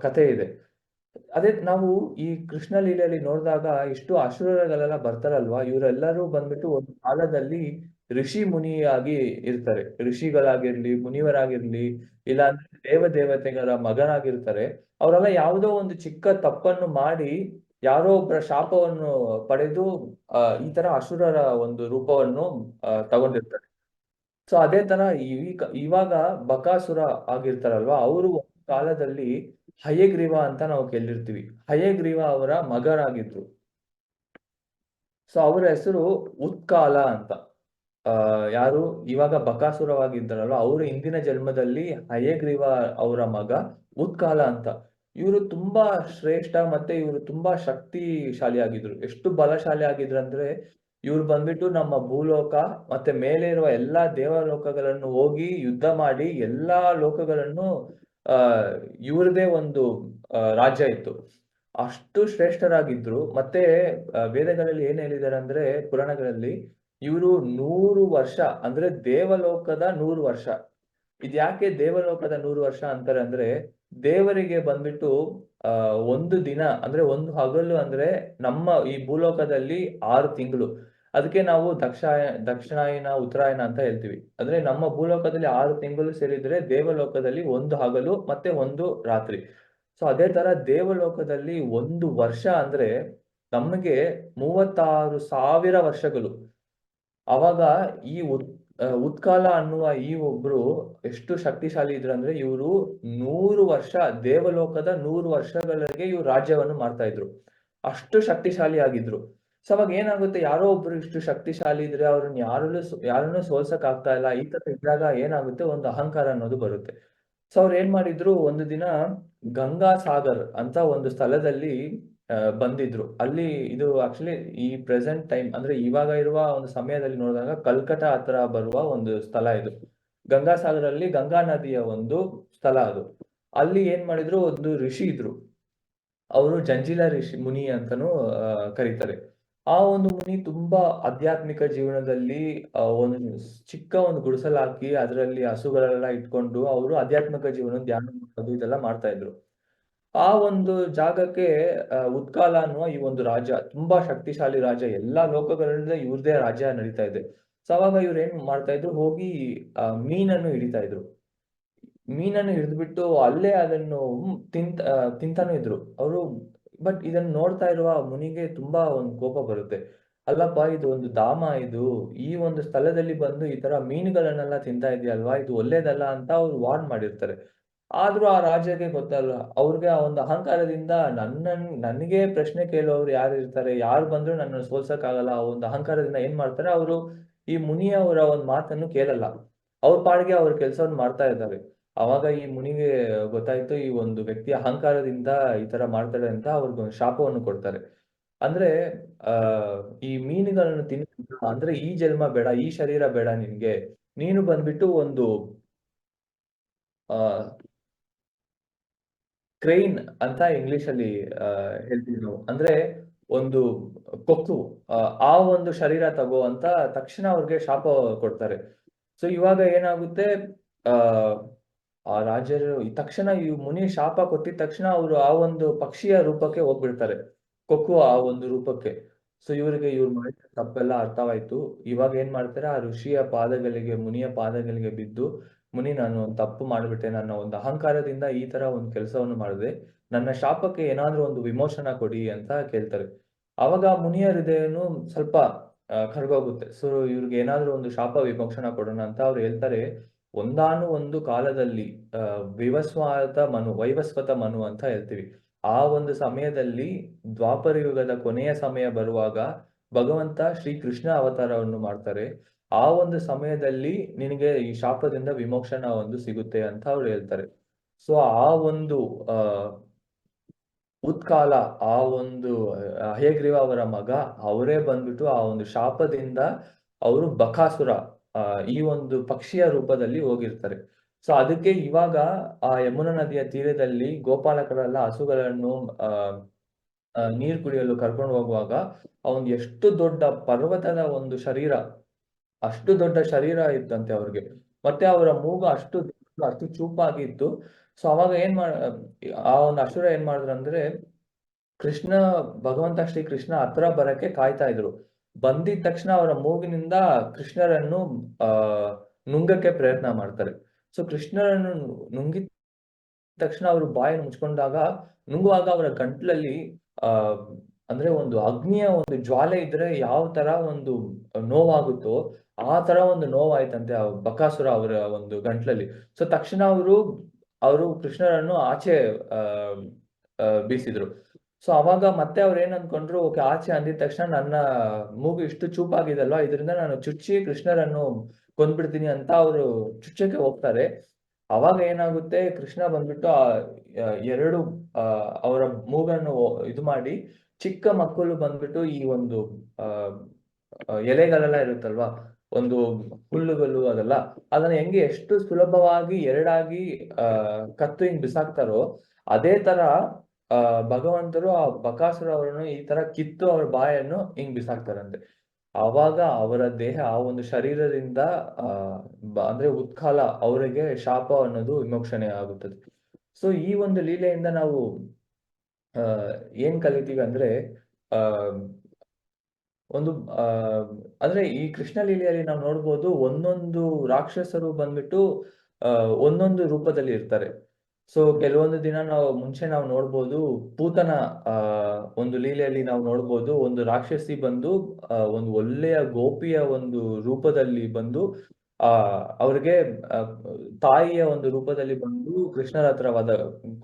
ಕಥೆ ಇದೆ. ಅದೇ ನಾವು ಈ ಕೃಷ್ಣ ಲೀಲೆಯಲ್ಲಿ ನೋಡಿದಾಗ ಇಷ್ಟು ಅಸುರಗಳೆಲ್ಲ ಬರ್ತಾರಲ್ವಾ, ಇವರೆಲ್ಲರೂ ಬಂದ್ಬಿಟ್ಟು ಒಂದು ಕಾಲದಲ್ಲಿ ಋಷಿ ಮುನಿಯಾಗಿ ಇರ್ತಾರೆ. ಋಷಿಗಳಾಗಿರ್ಲಿ, ಮುನಿವರಾಗಿರ್ಲಿ, ಇಲ್ಲ ಅಂದ್ರೆ ದೇವತೆಗಳ ಮಗನಾಗಿರ್ತಾರೆ. ಅವರೆಲ್ಲ ಯಾವುದೋ ಒಂದು ಚಿಕ್ಕ ತಪ್ಪನ್ನು ಮಾಡಿ ಯಾರೋ ಒಬ್ಬರ ಶಾಪವನ್ನು ಪಡೆದು ಈ ತರ ಅಸುರರ ಒಂದು ರೂಪವನ್ನು ತಗೊಂಡಿರ್ತಾರೆ. ಸೊ ಅದೇ ತರ ಇವಾಗ ಬಕಾಸುರ ಆಗಿರ್ತಾರಲ್ವಾ, ಅವರು ಒಂದು ಕಾಲದಲ್ಲಿ ಹಯಗ್ರೀವ ಅಂತ ನಾವು ಕೇಳಿರ್ತೀವಿ. ಹಯಗ್ರೀವ ಅವರ ಮಗರಾಗಿದ್ರು. ಸೊ ಅವರ ಹೆಸರು ಉತ್ಕಾಲ ಅಂತ. ಯಾರು ಇವಾಗ ಬಕಾಸುರವಾಗಿದ್ದಾರಲ್ಲ, ಅವರು ಹಿಂದಿನ ಜನ್ಮದಲ್ಲಿ ಹಯಗ್ರೀವ ಅವರ ಮಗ ಉತ್ಕಾಲ ಅಂತ. ಇವರು ತುಂಬಾ ಶ್ರೇಷ್ಠ, ಮತ್ತೆ ಇವರು ತುಂಬಾ ಶಕ್ತಿಶಾಲಿ ಆಗಿದ್ರು. ಎಷ್ಟು ಬಲಶಾಲಿ ಆಗಿದ್ರು ಅಂದ್ರೆ, ಇವ್ರು ಬಂದ್ಬಿಟ್ಟು ನಮ್ಮ ಭೂಲೋಕ ಮತ್ತೆ ಮೇಲೆ ಇರುವ ಎಲ್ಲಾ ದೇವಲೋಕಗಳನ್ನು ಹೋಗಿ ಯುದ್ಧ ಮಾಡಿ ಎಲ್ಲಾ ಲೋಕಗಳನ್ನು ಆ ಇವ್ರದೇ ಒಂದು ರಾಜ್ಯ ಇತ್ತು. ಅಷ್ಟು ಶ್ರೇಷ್ಠರಾಗಿದ್ರು. ಮತ್ತೆ ವೇದಗಳಲ್ಲಿ ಏನ್ ಹೇಳಿದ್ದಾರೆ ಅಂದ್ರೆ, ಪುರಾಣಗಳಲ್ಲಿ ಇವರು 100 ವರ್ಷ ಅಂದ್ರೆ ದೇವಲೋಕದ 100 ವರ್ಷ. ಇದ್ಯಾಕೆ ದೇವಲೋಕದ 100 ವರ್ಷ ಅಂತಾರೆ ಅಂದ್ರೆ, ದೇವರಿಗೆ ಬಂದ್ಬಿಟ್ಟು ಒಂದು ದಿನ ಅಂದ್ರೆ ಒಂದು ಹಗಲು ಅಂದ್ರೆ ನಮ್ಮ ಈ ಭೂಲೋಕದಲ್ಲಿ 6 ತಿಂಗಳು. ಅದಕ್ಕೆ ನಾವು ದಕ್ಷಿಣಾಯನ ಉತ್ತರಾಯಣ ಅಂತ ಹೇಳ್ತೀವಿ. ಅಂದ್ರೆ ನಮ್ಮ ಭೂಲೋಕದಲ್ಲಿ 6 ತಿಂಗಳು ಸೇರಿದ್ರೆ ದೇವಲೋಕದಲ್ಲಿ ಒಂದು ಹಗಲು ಮತ್ತೆ ಒಂದು ರಾತ್ರಿ. ಸೊ ಅದೇ ತರ ದೇವಲೋಕದಲ್ಲಿ ಒಂದು ವರ್ಷ ಅಂದ್ರೆ ನಮಗೆ 36,000 ವರ್ಷಗಳು. ಅವಾಗ ಈ ಉತ್ಕಾಲ ಅನ್ನುವ ಈ ಒಬ್ರು ಎಷ್ಟು ಶಕ್ತಿಶಾಲಿ ಇದ್ರಂದ್ರೆ, ಇವರು 100 ವರ್ಷ ದೇವಲೋಕದ 100 ವರ್ಷಗಳಿಗೆ ಇವ್ರು ರಾಜ್ಯವನ್ನು ಮಾಡ್ತಾ ಇದ್ರು. ಅಷ್ಟು ಶಕ್ತಿಶಾಲಿ ಆಗಿದ್ರು. ಸೊ ಅವಾಗ ಏನಾಗುತ್ತೆ, ಯಾರೋ ಒಬ್ರು ಇಷ್ಟು ಶಕ್ತಿಶಾಲಿ ಇದ್ರೆ ಅವ್ರನ್ನ ಯಾರನ್ನೂ ಸೋಲ್ಸಕ್ ಆಗ್ತಾ ಇಲ್ಲ. ಈ ತರ ಇದ್ದಾಗ ಏನಾಗುತ್ತೆ, ಒಂದು ಅಹಂಕಾರ ಅನ್ನೋದು ಬರುತ್ತೆ. ಸೊ ಅವ್ರು ಏನ್ ಮಾಡಿದ್ರು, ಒಂದು ದಿನ ಗಂಗಾ ಸಾಗರ್ ಅಂತ ಒಂದು ಸ್ಥಳದಲ್ಲಿ ಬಂದಿದ್ರು. ಅಲ್ಲಿ ಇದು ಆಕ್ಚುಲಿ ಈ ಪ್ರೆಸೆಂಟ್ ಟೈಮ್ ಅಂದ್ರೆ ಇವಾಗ ಇರುವ ಒಂದು ಸಮಯದಲ್ಲಿ ನೋಡಿದಾಗ ಕಲ್ಕಟಾ ಹತ್ರ ಬರುವ ಒಂದು ಸ್ಥಳ ಇದು. ಗಂಗಾ ಸಾಗರಲ್ಲಿ ಗಂಗಾ ನದಿಯ ಒಂದು ಸ್ಥಳ ಅದು. ಅಲ್ಲಿ ಏನ್ ಮಾಡಿದ್ರು, ಒಂದು ಋಷಿ ಇದ್ರು. ಅವರು ಜಂಜಿಲ ಋಷಿ ಮುನಿ ಅಂತಾನೂ ಕರೀತಾರೆ. ಆ ಒಂದು ಮುನಿ ತುಂಬಾ ಆಧ್ಯಾತ್ಮಿಕ ಜೀವನದಲ್ಲಿ ಒಂದು ಚಿಕ್ಕ ಒಂದು ಗುಡಿಸಲು ಹಾಕಿ ಅದರಲ್ಲಿ ಹಸುಗಳೆಲ್ಲ ಇಟ್ಕೊಂಡು ಅವರು ಆಧ್ಯಾತ್ಮಿಕ ಜೀವನ ಧ್ಯಾನ ಮಾಡೋದು ಇದೆಲ್ಲ ಮಾಡ್ತಾ ಇದ್ರು. ಆ ಒಂದು ಜಾಗಕ್ಕೆ ಉತ್ಕಾಲ ಅನ್ನುವ ಈ ಒಂದು ರಾಜ, ತುಂಬಾ ಶಕ್ತಿಶಾಲಿ ರಾಜ, ಎಲ್ಲಾ ಲೋಕಗಳಿಂದ ಇವ್ರದೇ ರಾಜ್ಯ ನಡೀತಾ ಇದೆ. ಸೊ ಅವಾಗ ಇವ್ರು ಏನ್ ಮಾಡ್ತಾ ಇದ್ರು, ಹೋಗಿ ಮೀನನ್ನು ಹಿಡಿತಾ ಇದ್ರು. ಮೀನನ್ನು ಹಿಡಿದ್ಬಿಟ್ಟು ಅಲ್ಲೇ ಅದನ್ನು ತಿಂತಾನೂ ಇದ್ರು ಅವರು. ಬಟ್ ಇದನ್ನ ನೋಡ್ತಾ ಇರುವ ಮುನಿಗೆ ತುಂಬಾ ಒಂದು ಕೋಪ ಬರುತ್ತೆ. ಅಲ್ಲಪ್ಪ, ಇದು ಒಂದು ಧಾಮ, ಇದು ಈ ಒಂದು ಸ್ಥಳದಲ್ಲಿ ಬಂದು ಈ ತರ ಮೀನುಗಳನ್ನೆಲ್ಲ ತಿಂತಾ ಇದೆಯಲ್ವಾ, ಇದು ಒಳ್ಳೇದಲ್ಲ ಅಂತ ಅವ್ರು ವಾರ್ನ್ ಮಾಡಿರ್ತಾರೆ. ಆದ್ರೂ ಆ ರಾಜ್ಯಕ್ಕೆ ಗೊತ್ತಲ್ಲ, ಅವ್ರಿಗೆ ಆ ಒಂದು ಅಹಂಕಾರದಿಂದ ನನಗೆ ಪ್ರಶ್ನೆ ಕೇಳುವವ್ರು ಯಾರು ಇರ್ತಾರೆ, ಯಾರು ಬಂದ್ರು ನನ್ನ ಸೋಲ್ಸಕ್ ಆಗಲ್ಲ, ಆ ಒಂದು ಅಹಂಕಾರದಿಂದ ಏನ್ ಮಾಡ್ತಾರೆ ಅವರು, ಈ ಮುನಿಯವರ ಒಂದು ಮಾತನ್ನು ಕೇಳಲ್ಲ. ಅವ್ರ ಪಾಡಿಗೆ ಅವ್ರ ಕೆಲ್ಸವನ್ನು ಮಾಡ್ತಾ ಇದ್ದಾರೆ. ಅವಾಗ ಈ ಮುನಿಗೆ ಗೊತ್ತಾಯ್ತು, ಈ ಒಂದು ವ್ಯಕ್ತಿ ಅಹಂಕಾರದಿಂದ ಈ ತರ ಮಾಡ್ತಾರೆ ಅಂತ ಅವ್ರಿಗೆ ಒಂದು ಶಾಪವನ್ನು ಕೊಡ್ತಾರೆ. ಅಂದ್ರೆ ಆ ಈ ಮೀನುಗಳನ್ನು ಅಂದ್ರೆ ಈ ಜನ್ಮ ಬೇಡ, ಈ ಶರೀರ ಬೇಡ ನಿನ್ಗೆ. ನೀನು ಬಂದ್ಬಿಟ್ಟು ಒಂದು ಆ ಕ್ರೈನ್ ಅಂತ ಇಂಗ್ಲಿಷ್ ಅಲ್ಲಿ ಹೇಳ್ತೀವಿ ನಾವು. ಅಂದ್ರೆ ಒಂದು ಕೊಕ್ಕು, ಆ ಒಂದು ಶರೀರ ತಗೋ ಅಂತ ತಕ್ಷಣ ಅವ್ರಿಗೆ ಶಾಪ ಕೊಡ್ತಾರೆ. ಸೊ ಇವಾಗ ಏನಾಗುತ್ತೆ, ಆ ಆ ರಾಜರು ತಕ್ಷಣ ಈ ಮುನಿ ಶಾಪ ಕೊಟ್ಟಿದ ತಕ್ಷಣ ಅವರು ಆ ಒಂದು ಪಕ್ಷಿಯ ರೂಪಕ್ಕೆ ಹೋಗ್ಬಿಡ್ತಾರೆ, ಕೊಕ್ಕು ಆ ಒಂದು ರೂಪಕ್ಕೆ. ಸೊ ಇವ್ರ ಮಾಡಿದ ತಪ್ಪೆಲ್ಲ ಅರ್ಥವಾಯ್ತು. ಇವಾಗ ಏನ್ ಮಾಡ್ತಾರೆ, ಆ ಋಷಿಯ ಪಾದಗಳಿಗೆ, ಮುನಿಯ ಪಾದಗಳಿಗೆ ಬಿದ್ದು, ಮುನಿ, ನಾನು ಒಂದು ತಪ್ಪು ಮಾಡ್ಬಿಟ್ಟೆ, ನನ್ನ ಒಂದು ಅಹಂಕಾರದಿಂದ ಈ ತರ ಒಂದು ಕೆಲಸವನ್ನು ಮಾಡಿದೆ, ನನ್ನ ಶಾಪಕ್ಕೆ ಏನಾದ್ರೂ ಒಂದು ವಿಮೋಚನ ಕೊಡಿ ಅಂತ ಕೇಳ್ತಾರೆ. ಅವಾಗ ಮುನಿಯ ಹೃದಯನು ಸ್ವಲ್ಪ ಕರ್ಗೋಗುತ್ತೆ. ಸೊ ಇವ್ರಿಗೆ ಏನಾದ್ರೂ ಒಂದು ಶಾಪ ವಿಮೋಚನ ಕೊಡೋಣ ಅಂತ ಅವ್ರು ಹೇಳ್ತಾರೆ. ಒಂದಾನು ಒಂದು ಕಾಲದಲ್ಲಿ ವೈವಸ್ವತ ಮನು ಅಂತ ಹೇಳ್ತೀವಿ. ಆ ಒಂದು ಸಮಯದಲ್ಲಿ ದ್ವಾಪರ ಯುಗದ ಕೊನೆಯ ಸಮಯ ಬರುವಾಗ ಭಗವಂತ ಶ್ರೀ ಕೃಷ್ಣ ಅವತಾರವನ್ನು ಮಾಡ್ತಾರೆ. ಆ ಒಂದು ಸಮಯದಲ್ಲಿ ನಿನಗೆ ಈ ಶಾಪದಿಂದ ವಿಮೋಚನ ಒಂದು ಸಿಗುತ್ತೆ ಅಂತ ಅವ್ರು ಹೇಳ್ತಾರೆ. ಸೊ ಆ ಒಂದು ಉತ್ಕಾಲ, ಆ ಒಂದು ಹಯಗ್ರೀವ ಅವರ ಮಗ, ಅವರೇ ಬಂದ್ಬಿಟ್ಟು ಆ ಒಂದು ಶಾಪದಿಂದ ಅವರು ಬಕಾಸುರ ಈ ಒಂದು ಪಕ್ಷಿಯ ರೂಪದಲ್ಲಿ ಹೋಗಿರ್ತಾರೆ. ಸೊ ಅದಕ್ಕೆ ಇವಾಗ ಆ ಯಮುನಾ ನದಿಯ ತೀರದಲ್ಲಿ ಗೋಪಾಲಕರೆಲ್ಲ ಹಸುಗಳನ್ನು ನೀರು ಕುಡಿಯಲು ಕರ್ಕೊಂಡು ಹೋಗುವಾಗ ಅವನ್ ಎಷ್ಟು ದೊಡ್ಡ ಪರ್ವತದ ಒಂದು ಶರೀರ, ಅಷ್ಟು ದೊಡ್ಡ ಶರೀರ ಇತ್ತಂತೆ ಅವ್ರಿಗೆ. ಮತ್ತೆ ಅವರ ಮೂಗು ಅಷ್ಟು ಚೂಪಾಗಿತ್ತು. ಸೊ ಅವಾಗ ಆ ಒಂದು ಅಸುರ ಏನ್ ಮಾಡಿದ್ರಂದ್ರೆ, ಕೃಷ್ಣ ಭಗವಂತ ಶ್ರೀ ಕೃಷ್ಣ ಹತ್ರ ಬರಕ್ಕೆ ಕಾಯ್ತಾ ಇದ್ರು. ಬಂದಿದ ತಕ್ಷಣ ಅವರ ಮೂಗಿನಿಂದ ಕೃಷ್ಣರನ್ನು ಆ ನುಂಗಕ್ಕೆ ಪ್ರಯತ್ನ ಮಾಡ್ತಾರೆ. ಸೊ ಕೃಷ್ಣರನ್ನು ನುಂಗಿದ ತಕ್ಷಣ ಅವರು ಬಾಯನ್ನು ಮುಚ್ಕೊಂಡಾಗ, ನುಂಗುವಾಗ ಅವರ ಗಂಟ್ಲಲ್ಲಿ ಆ ಅಂದ್ರೆ ಒಂದು ಅಗ್ನಿಯ ಒಂದು ಜ್ವಾಲೆ ಇದ್ರೆ ಯಾವ ತರ ಒಂದು ನೋವಾಗುತ್ತೋ ಆ ತರ ಒಂದು ನೋವಾಯ್ತಂತೆ ಆ ಬಕಾಸುರ ಅವರ ಒಂದು ಗಂಟ್ಲಲ್ಲಿ. ಸೊ ತಕ್ಷಣ ಅವರು ಅವರು ಕೃಷ್ಣರನ್ನು ಆಚೆ ಆ ಬೀಸಿದ್ರು. ಸೊ ಅವಾಗ ಮತ್ತೆ ಅವ್ರು ಏನ್ ಅನ್ಕೊಂಡ್ರು, ಓಕೆ, ಆಚೆ ಅಂದಿದ ತಕ್ಷಣ ನನ್ನ ಮೂಗು ಇಷ್ಟು ಚೂಪಾಗಿದಲ್ವಾ, ಇದರಿಂದ ನಾನು ಚುಚ್ಚಿ ಕೃಷ್ಣರನ್ನು ಕೊಂದ್ಬಿಡ್ತೀನಿ ಅಂತ ಅವರು ಚುಚ್ಚಕ್ಕೆ ಹೋಗ್ತಾರೆ. ಅವಾಗ ಏನಾಗುತ್ತೆ, ಕೃಷ್ಣ ಬಂದ್ಬಿಟ್ಟು ಎರಡು ಅವರ ಮೂಗನ್ನು ಇದು ಮಾಡಿ, ಚಿಕ್ಕ ಮಕ್ಕಳು ಬಂದ್ಬಿಟ್ಟು ಈ ಒಂದು ಆ ಎಲೆಗಳೆಲ್ಲ ಇರುತ್ತಲ್ವಾ, ಒಂದು ಹುಲ್ಲುಗಳು ಅದೆಲ್ಲ, ಅದನ್ನ ಹೆಂಗೆ ಎಷ್ಟು ಸುಲಭವಾಗಿ ಎರಡಾಗಿ ಕತ್ತು ಹಿಂಗ್ ಬಿಸಾಕ್ತಾರೋ, ಅದೇ ತರ ಭಗವಂತರು ಆ ಬಕಾಸುರ ಅವರನ್ನು ಈ ತರ ಕಿತ್ತು ಅವ್ರ ಬಾಯನ್ನು ಹಿಂಗ್ ಬಿಸಾಕ್ತಾರಂತೆ. ಆವಾಗ ಅವರ ದೇಹ, ಆ ಒಂದು ಶರೀರದಿಂದ ಅಂದ್ರೆ ಉತ್ಕಾಲ, ಅವರಿಗೆ ಶಾಪ ಅನ್ನೋದು ವಿಮೋಕ್ಷಣೆ ಆಗುತ್ತದೆ. ಸೊ ಈ ಒಂದು ಲೀಲೆಯಿಂದ ನಾವು ಏನ್ ಕಲಿತೀವಿ ಅಂದ್ರೆ, ಆ ಒಂದು ಅಂದ್ರೆ ಈ ಕೃಷ್ಣ ಲೀಲೆಯಲ್ಲಿ ನಾವು ನೋಡ್ಬೋದು, ಒಂದೊಂದು ರಾಕ್ಷಸರು ಬಂದ್ಬಿಟ್ಟು ಒಂದೊಂದು ರೂಪದಲ್ಲಿ ಇರ್ತಾರೆ. ಸೊ ಕೆಲವೊಂದು ದಿನ ಮುಂಚೆ ನಾವು ನೋಡ್ಬೋದು, ಪೂತನ ಒಂದು ಲೀಲೆಯಲ್ಲಿ ನಾವು ನೋಡ್ಬೋದು, ಒಂದು ರಾಕ್ಷಸಿ ಬಂದು ಒಂದು ಒಳ್ಳೆಯ ಗೋಪಿಯ ಒಂದು ರೂಪದಲ್ಲಿ ಬಂದು ಅವ್ರಿಗೆ ತಾಯಿಯ ಒಂದು ರೂಪದಲ್ಲಿ ಬಂದು ಕೃಷ್ಣರ ಹತ್ರ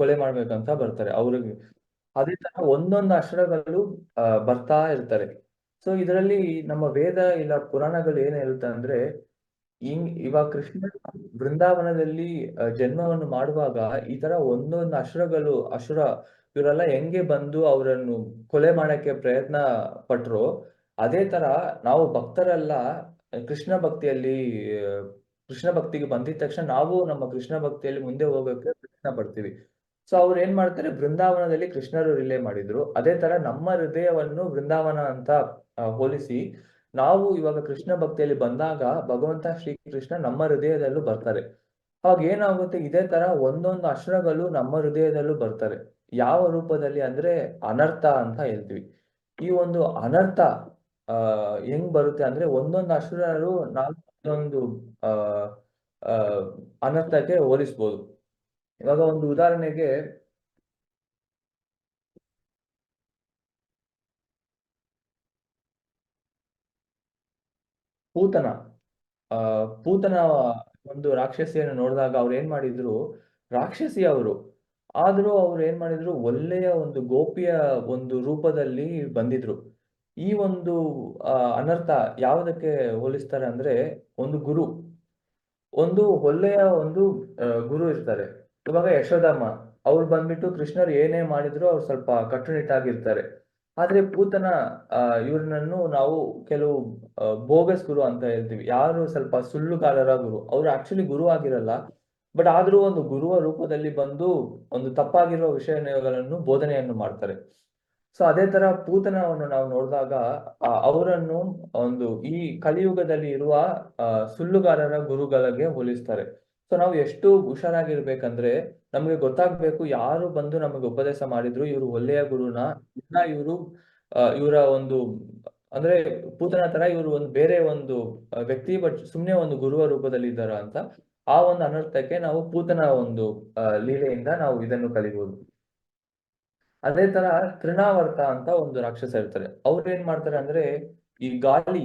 ಕೊಲೆ ಮಾಡ್ಬೇಕಂತ ಬರ್ತಾರೆ ಅವ್ರಿಗೆ. ಅದೇ ತರ ಒಂದೊಂದು ಅಕ್ಷರಗಳು ಬರ್ತಾ ಇರ್ತಾರೆ. ಸೊ ಇದರಲ್ಲಿ ನಮ್ಮ ವೇದ ಇಲ್ಲ ಪುರಾಣಗಳು ಏನ್ ಹೇಳುತ್ತೆ ಅಂದ್ರೆ, ಇವಾಗ ಕೃಷ್ಣ ಬೃಂದಾವನದಲ್ಲಿ ಜನ್ಮವನ್ನು ಮಾಡುವಾಗ ಈ ತರ ಒಂದೊಂದು ಅಸುರ ಇವರೆಲ್ಲ ಹೆಂಗೆ ಬಂದು ಅವರನ್ನು ಕೊಲೆ ಮಾಡಕ್ಕೆ ಪ್ರಯತ್ನ ಪಟ್ರು, ಅದೇ ತರ ನಾವು ಭಕ್ತರೆಲ್ಲ ಕೃಷ್ಣ ಭಕ್ತಿಯಲ್ಲಿ ಕೃಷ್ಣ ಭಕ್ತಿಗೆ ಬಂದಿದ ತಕ್ಷಣ ನಾವು ನಮ್ಮ ಕೃಷ್ಣ ಭಕ್ತಿಯಲ್ಲಿ ಮುಂದೆ ಹೋಗಕ್ಕೆ ಪ್ರಯತ್ನ ಪಡ್ತೀವಿ. ಸೊ ಅವ್ರು ಏನ್ ಮಾಡ್ತಾರೆ, ಬೃಂದಾವನದಲ್ಲಿ ಕೃಷ್ಣರು ರಿಲೇ ಮಾಡಿದ್ರು, ಅದೇ ತರ ನಮ್ಮ ಹೃದಯವನ್ನು ಬೃಂದಾವನ ಅಂತ ಹೋಲಿಸಿ ನಾವು ಇವಾಗ ಕೃಷ್ಣ ಭಕ್ತಿಯಲ್ಲಿ ಬಂದಾಗ ಭಗವಂತ ಶ್ರೀಕೃಷ್ಣ ನಮ್ಮ ಹೃದಯದಲ್ಲೂ ಬರ್ತಾರೆ. ಅವಾಗ ಏನಾಗುತ್ತೆ, ಇದೇ ತರ ಒಂದೊಂದು ಅಕ್ಷರಗಳು ನಮ್ಮ ಹೃದಯದಲ್ಲೂ ಬರ್ತಾರೆ. ಯಾವ ರೂಪದಲ್ಲಿ ಅಂದ್ರೆ ಅನರ್ಥ ಅಂತ ಹೇಳ್ತೀವಿ. ಈ ಒಂದು ಅನರ್ಥ ಹೆಂಗ್ ಬರುತ್ತೆ ಅಂದ್ರೆ, ಒಂದೊಂದು ಅಕ್ಷರಗಳು ನಾವು ಒಂದೊಂದು ಆ ಅನರ್ಥಕ್ಕೆ ಹೋಲಿಸ್ಬೋದು. ಇವಾಗ ಒಂದು ಉದಾಹರಣೆಗೆ, ಪೂತನ ಪೂತನ ಒಂದು ರಾಕ್ಷಸಿಯನ್ನು ನೋಡಿದಾಗ ಅವ್ರು ಏನ್ ಮಾಡಿದ್ರು, ರಾಕ್ಷಸಿ ಅವರು ಆದ್ರೂ ಅವ್ರು ಏನ್ ಮಾಡಿದ್ರು, ಒಳ್ಳೆಯ ಒಂದು ಗೋಪಿಯ ಒಂದು ರೂಪದಲ್ಲಿ ಬಂದಿದ್ರು. ಈ ಒಂದು ಅನರ್ಥ ಯಾವುದಕ್ಕೆ ಹೋಲಿಸ್ತಾರೆ ಅಂದ್ರೆ, ಒಂದು ಗುರು, ಒಂದು ಒಳ್ಳೆಯ ಒಂದು ಗುರು ಇರ್ತಾರೆ. ಇವಾಗ ಯಶೋದಮ್ಮ ಅವ್ರು ಬಂದ್ಬಿಟ್ಟು ಕೃಷ್ಣರು ಏನೇ ಮಾಡಿದ್ರು ಅವ್ರು ಸ್ವಲ್ಪ ಕಟ್ಟುನಿಟ್ಟಾಗಿರ್ತಾರೆ. ಆದ್ರೆ ಪೂತನ ಇವ್ರನ್ನನ್ನು ನಾವು ಕೆಲವು ಬೋಗಸ್ ಗುರು ಅಂತ ಹೇಳ್ತೀವಿ. ಯಾರು ಸ್ವಲ್ಪ ಸುಳ್ಳುಗಾರರ ಗುರು, ಅವ್ರು ಆಕ್ಚುಲಿ ಗುರು ಆಗಿರಲ್ಲ, ಬಟ್ ಆದ್ರೂ ಒಂದು ಗುರುವ ರೂಪದಲ್ಲಿ ಬಂದು ಒಂದು ತಪ್ಪಾಗಿರುವ ವಿಷಯಗಳನ್ನು ಬೋಧನೆಯನ್ನು ಮಾಡ್ತಾರೆ. ಸೊ ಅದೇ ತರ ಪೂತನವನ್ನು ನಾವು ನೋಡಿದಾಗ ಅವರನ್ನು ಒಂದು ಈ ಕಲಿಯುಗದಲ್ಲಿ ಇರುವ ಸುಳ್ಳುಗಾರರ ಗುರುಗಳಿಗೆ ಹೋಲಿಸ್ತಾರೆ. ಸೊ ನಾವು ಎಷ್ಟು ಹುಷಾರಾಗಿರ್ಬೇಕಂದ್ರೆ, ನಮ್ಗೆ ಗೊತ್ತಾಗ್ಬೇಕು ಯಾರು ಬಂದು ನಮಗೆ ಉಪದೇಶ ಮಾಡಿದ್ರು ಇವರು ಒಳ್ಳೆಯ ಗುರುನ, ಇಲ್ಲ ಇವರು ಇವರ ಒಂದು ಅಂದ್ರೆ ಪೂತನ ತರ ಇವರು ಒಂದು ಬೇರೆ ಒಂದು ವ್ಯಕ್ತಿ, ಬಟ್ ಸುಮ್ನೆ ಒಂದು ಗುರುವ ರೂಪದಲ್ಲಿ ಇದ್ದಾರ ಅಂತ. ಆ ಒಂದು ಅನರ್ಥಕ್ಕೆ ನಾವು ಪೂತನ ಒಂದು ಲೀಲೆಯಿಂದ ನಾವು ಇದನ್ನು ಕಲಿಬಹುದು. ಅದೇ ತರ ತೃಣಾವರ್ತ ಅಂತ ಒಂದು ರಾಕ್ಷಸ ಇರ್ತಾರೆ. ಅವ್ರು ಏನ್ ಮಾಡ್ತಾರೆ ಅಂದ್ರೆ, ಈ ಗಾಳಿ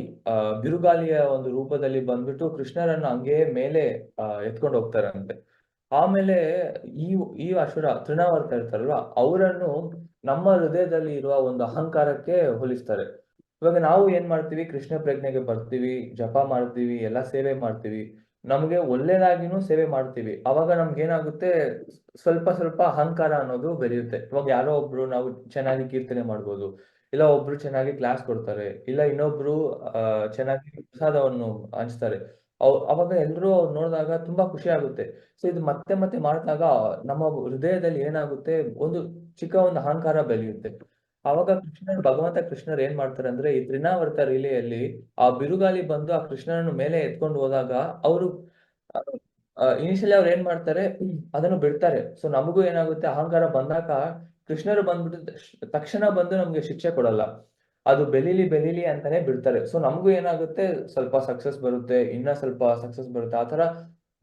ಬಿರುಗಾಳಿಯ ಒಂದು ರೂಪದಲ್ಲಿ ಬಂದ್ಬಿಟ್ಟು ಕೃಷ್ಣರನ್ನು ಹಂಗೆ ಮೇಲೆ ಎತ್ಕೊಂಡು ಹೋಗ್ತಾರಂತೆ. ಆಮೇಲೆ ಈ ಈ ಅಸುರ ತೃಣಾವರ್ತ ಇರ್ತಾರಲ್ವಾ, ಅವರನ್ನು ನಮ್ಮ ಹೃದಯದಲ್ಲಿ ಇರುವ ಒಂದು ಅಹಂಕಾರಕ್ಕೆ ಹೋಲಿಸ್ತಾರೆ. ಇವಾಗ ನಾವು ಏನ್ ಮಾಡ್ತೀವಿ, ಕೃಷ್ಣ ಪ್ರಜ್ಞೆಗೆ ಬರ್ತೀವಿ, ಜಪ ಮಾಡ್ತೀವಿ, ಎಲ್ಲಾ ಸೇವೆ ಮಾಡ್ತೀವಿ, ನಮ್ಗೆ ಒಳ್ಳೇದಾಗಿನೂ ಸೇವೆ ಮಾಡ್ತೀವಿ. ಅವಾಗ ನಮ್ಗೆ ಏನಾಗುತ್ತೆ, ಸ್ವಲ್ಪ ಸ್ವಲ್ಪ ಅಹಂಕಾರ ಅನ್ನೋದು ಬೆಳೆಯುತ್ತೆ. ಇವಾಗ ಯಾರೋ ಒಬ್ರು ನಾವು ಚೆನ್ನಾಗಿ ಕೀರ್ತನೆ ಮಾಡ್ಬೋದು, ಇಲ್ಲ ಒಬ್ರು ಚೆನ್ನಾಗಿ ಕ್ಲಾಸ್ ಕೊಡ್ತಾರೆ, ಇಲ್ಲ ಇನ್ನೊಬ್ರು ಚೆನ್ನಾಗಿ ಪ್ರಸಾದವನ್ನು ಹಂಚ್ತಾರೆ. ಅವಾಗ ಎಲ್ರು ಅವ್ರು ನೋಡಿದಾಗ ತುಂಬಾ ಖುಷಿ ಆಗುತ್ತೆ. ಸೊ ಇದು ಮತ್ತೆ ಮತ್ತೆ ಮಾಡಿದಾಗ ನಮ್ಮ ಹೃದಯದಲ್ಲಿ ಏನಾಗುತ್ತೆ, ಒಂದು ಚಿಕ್ಕ ಒಂದು ಅಹಂಕಾರ ಬೆಳೆಯುತ್ತೆ. ಅವಾಗ ಭಗವಂತ ಕೃಷ್ಣರು ಏನ್ ಮಾಡ್ತಾರೆ ಅಂದ್ರೆ, ಈ ತ್ರಿನಾವರ್ತ ಲೀಲೆಯಲ್ಲಿ ಆ ಬಿರುಗಾಳಿ ಬಂದು ಆ ಕೃಷ್ಣನನ್ನು ಮೇಲೆ ಎತ್ಕೊಂಡು ಹೋದಾಗ ಅವರು ಇನಿಷಿಯಲಿ ಅವ್ರು ಏನ್ ಮಾಡ್ತಾರೆ, ಅದನ್ನು ಬಿಡ್ತಾರೆ. ಸೊ ನಮಗೂ ಏನಾಗುತ್ತೆ, ಅಹಂಕಾರ ಬಂದಾಗ ಕೃಷ್ಣರು ಬಂದ್ಬಿಟ್ಟು ತಕ್ಷಣ ಬಂದು ನಮ್ಗೆ ಶಿಕ್ಷೆ ಕೊಡಲ್ಲ, ಅದು ಬೆಳಿಲಿ ಬೆಳಿಲಿ ಅಂತಾನೆ ಬಿಡ್ತಾರೆ. ಸೊ ನಮಗೂ ಏನಾಗುತ್ತೆ, ಸ್ವಲ್ಪ ಸಕ್ಸಸ್ ಬರುತ್ತೆ, ಇನ್ನ ಸ್ವಲ್ಪ ಸಕ್ಸಸ್ ಬರುತ್ತೆ, ಆತರ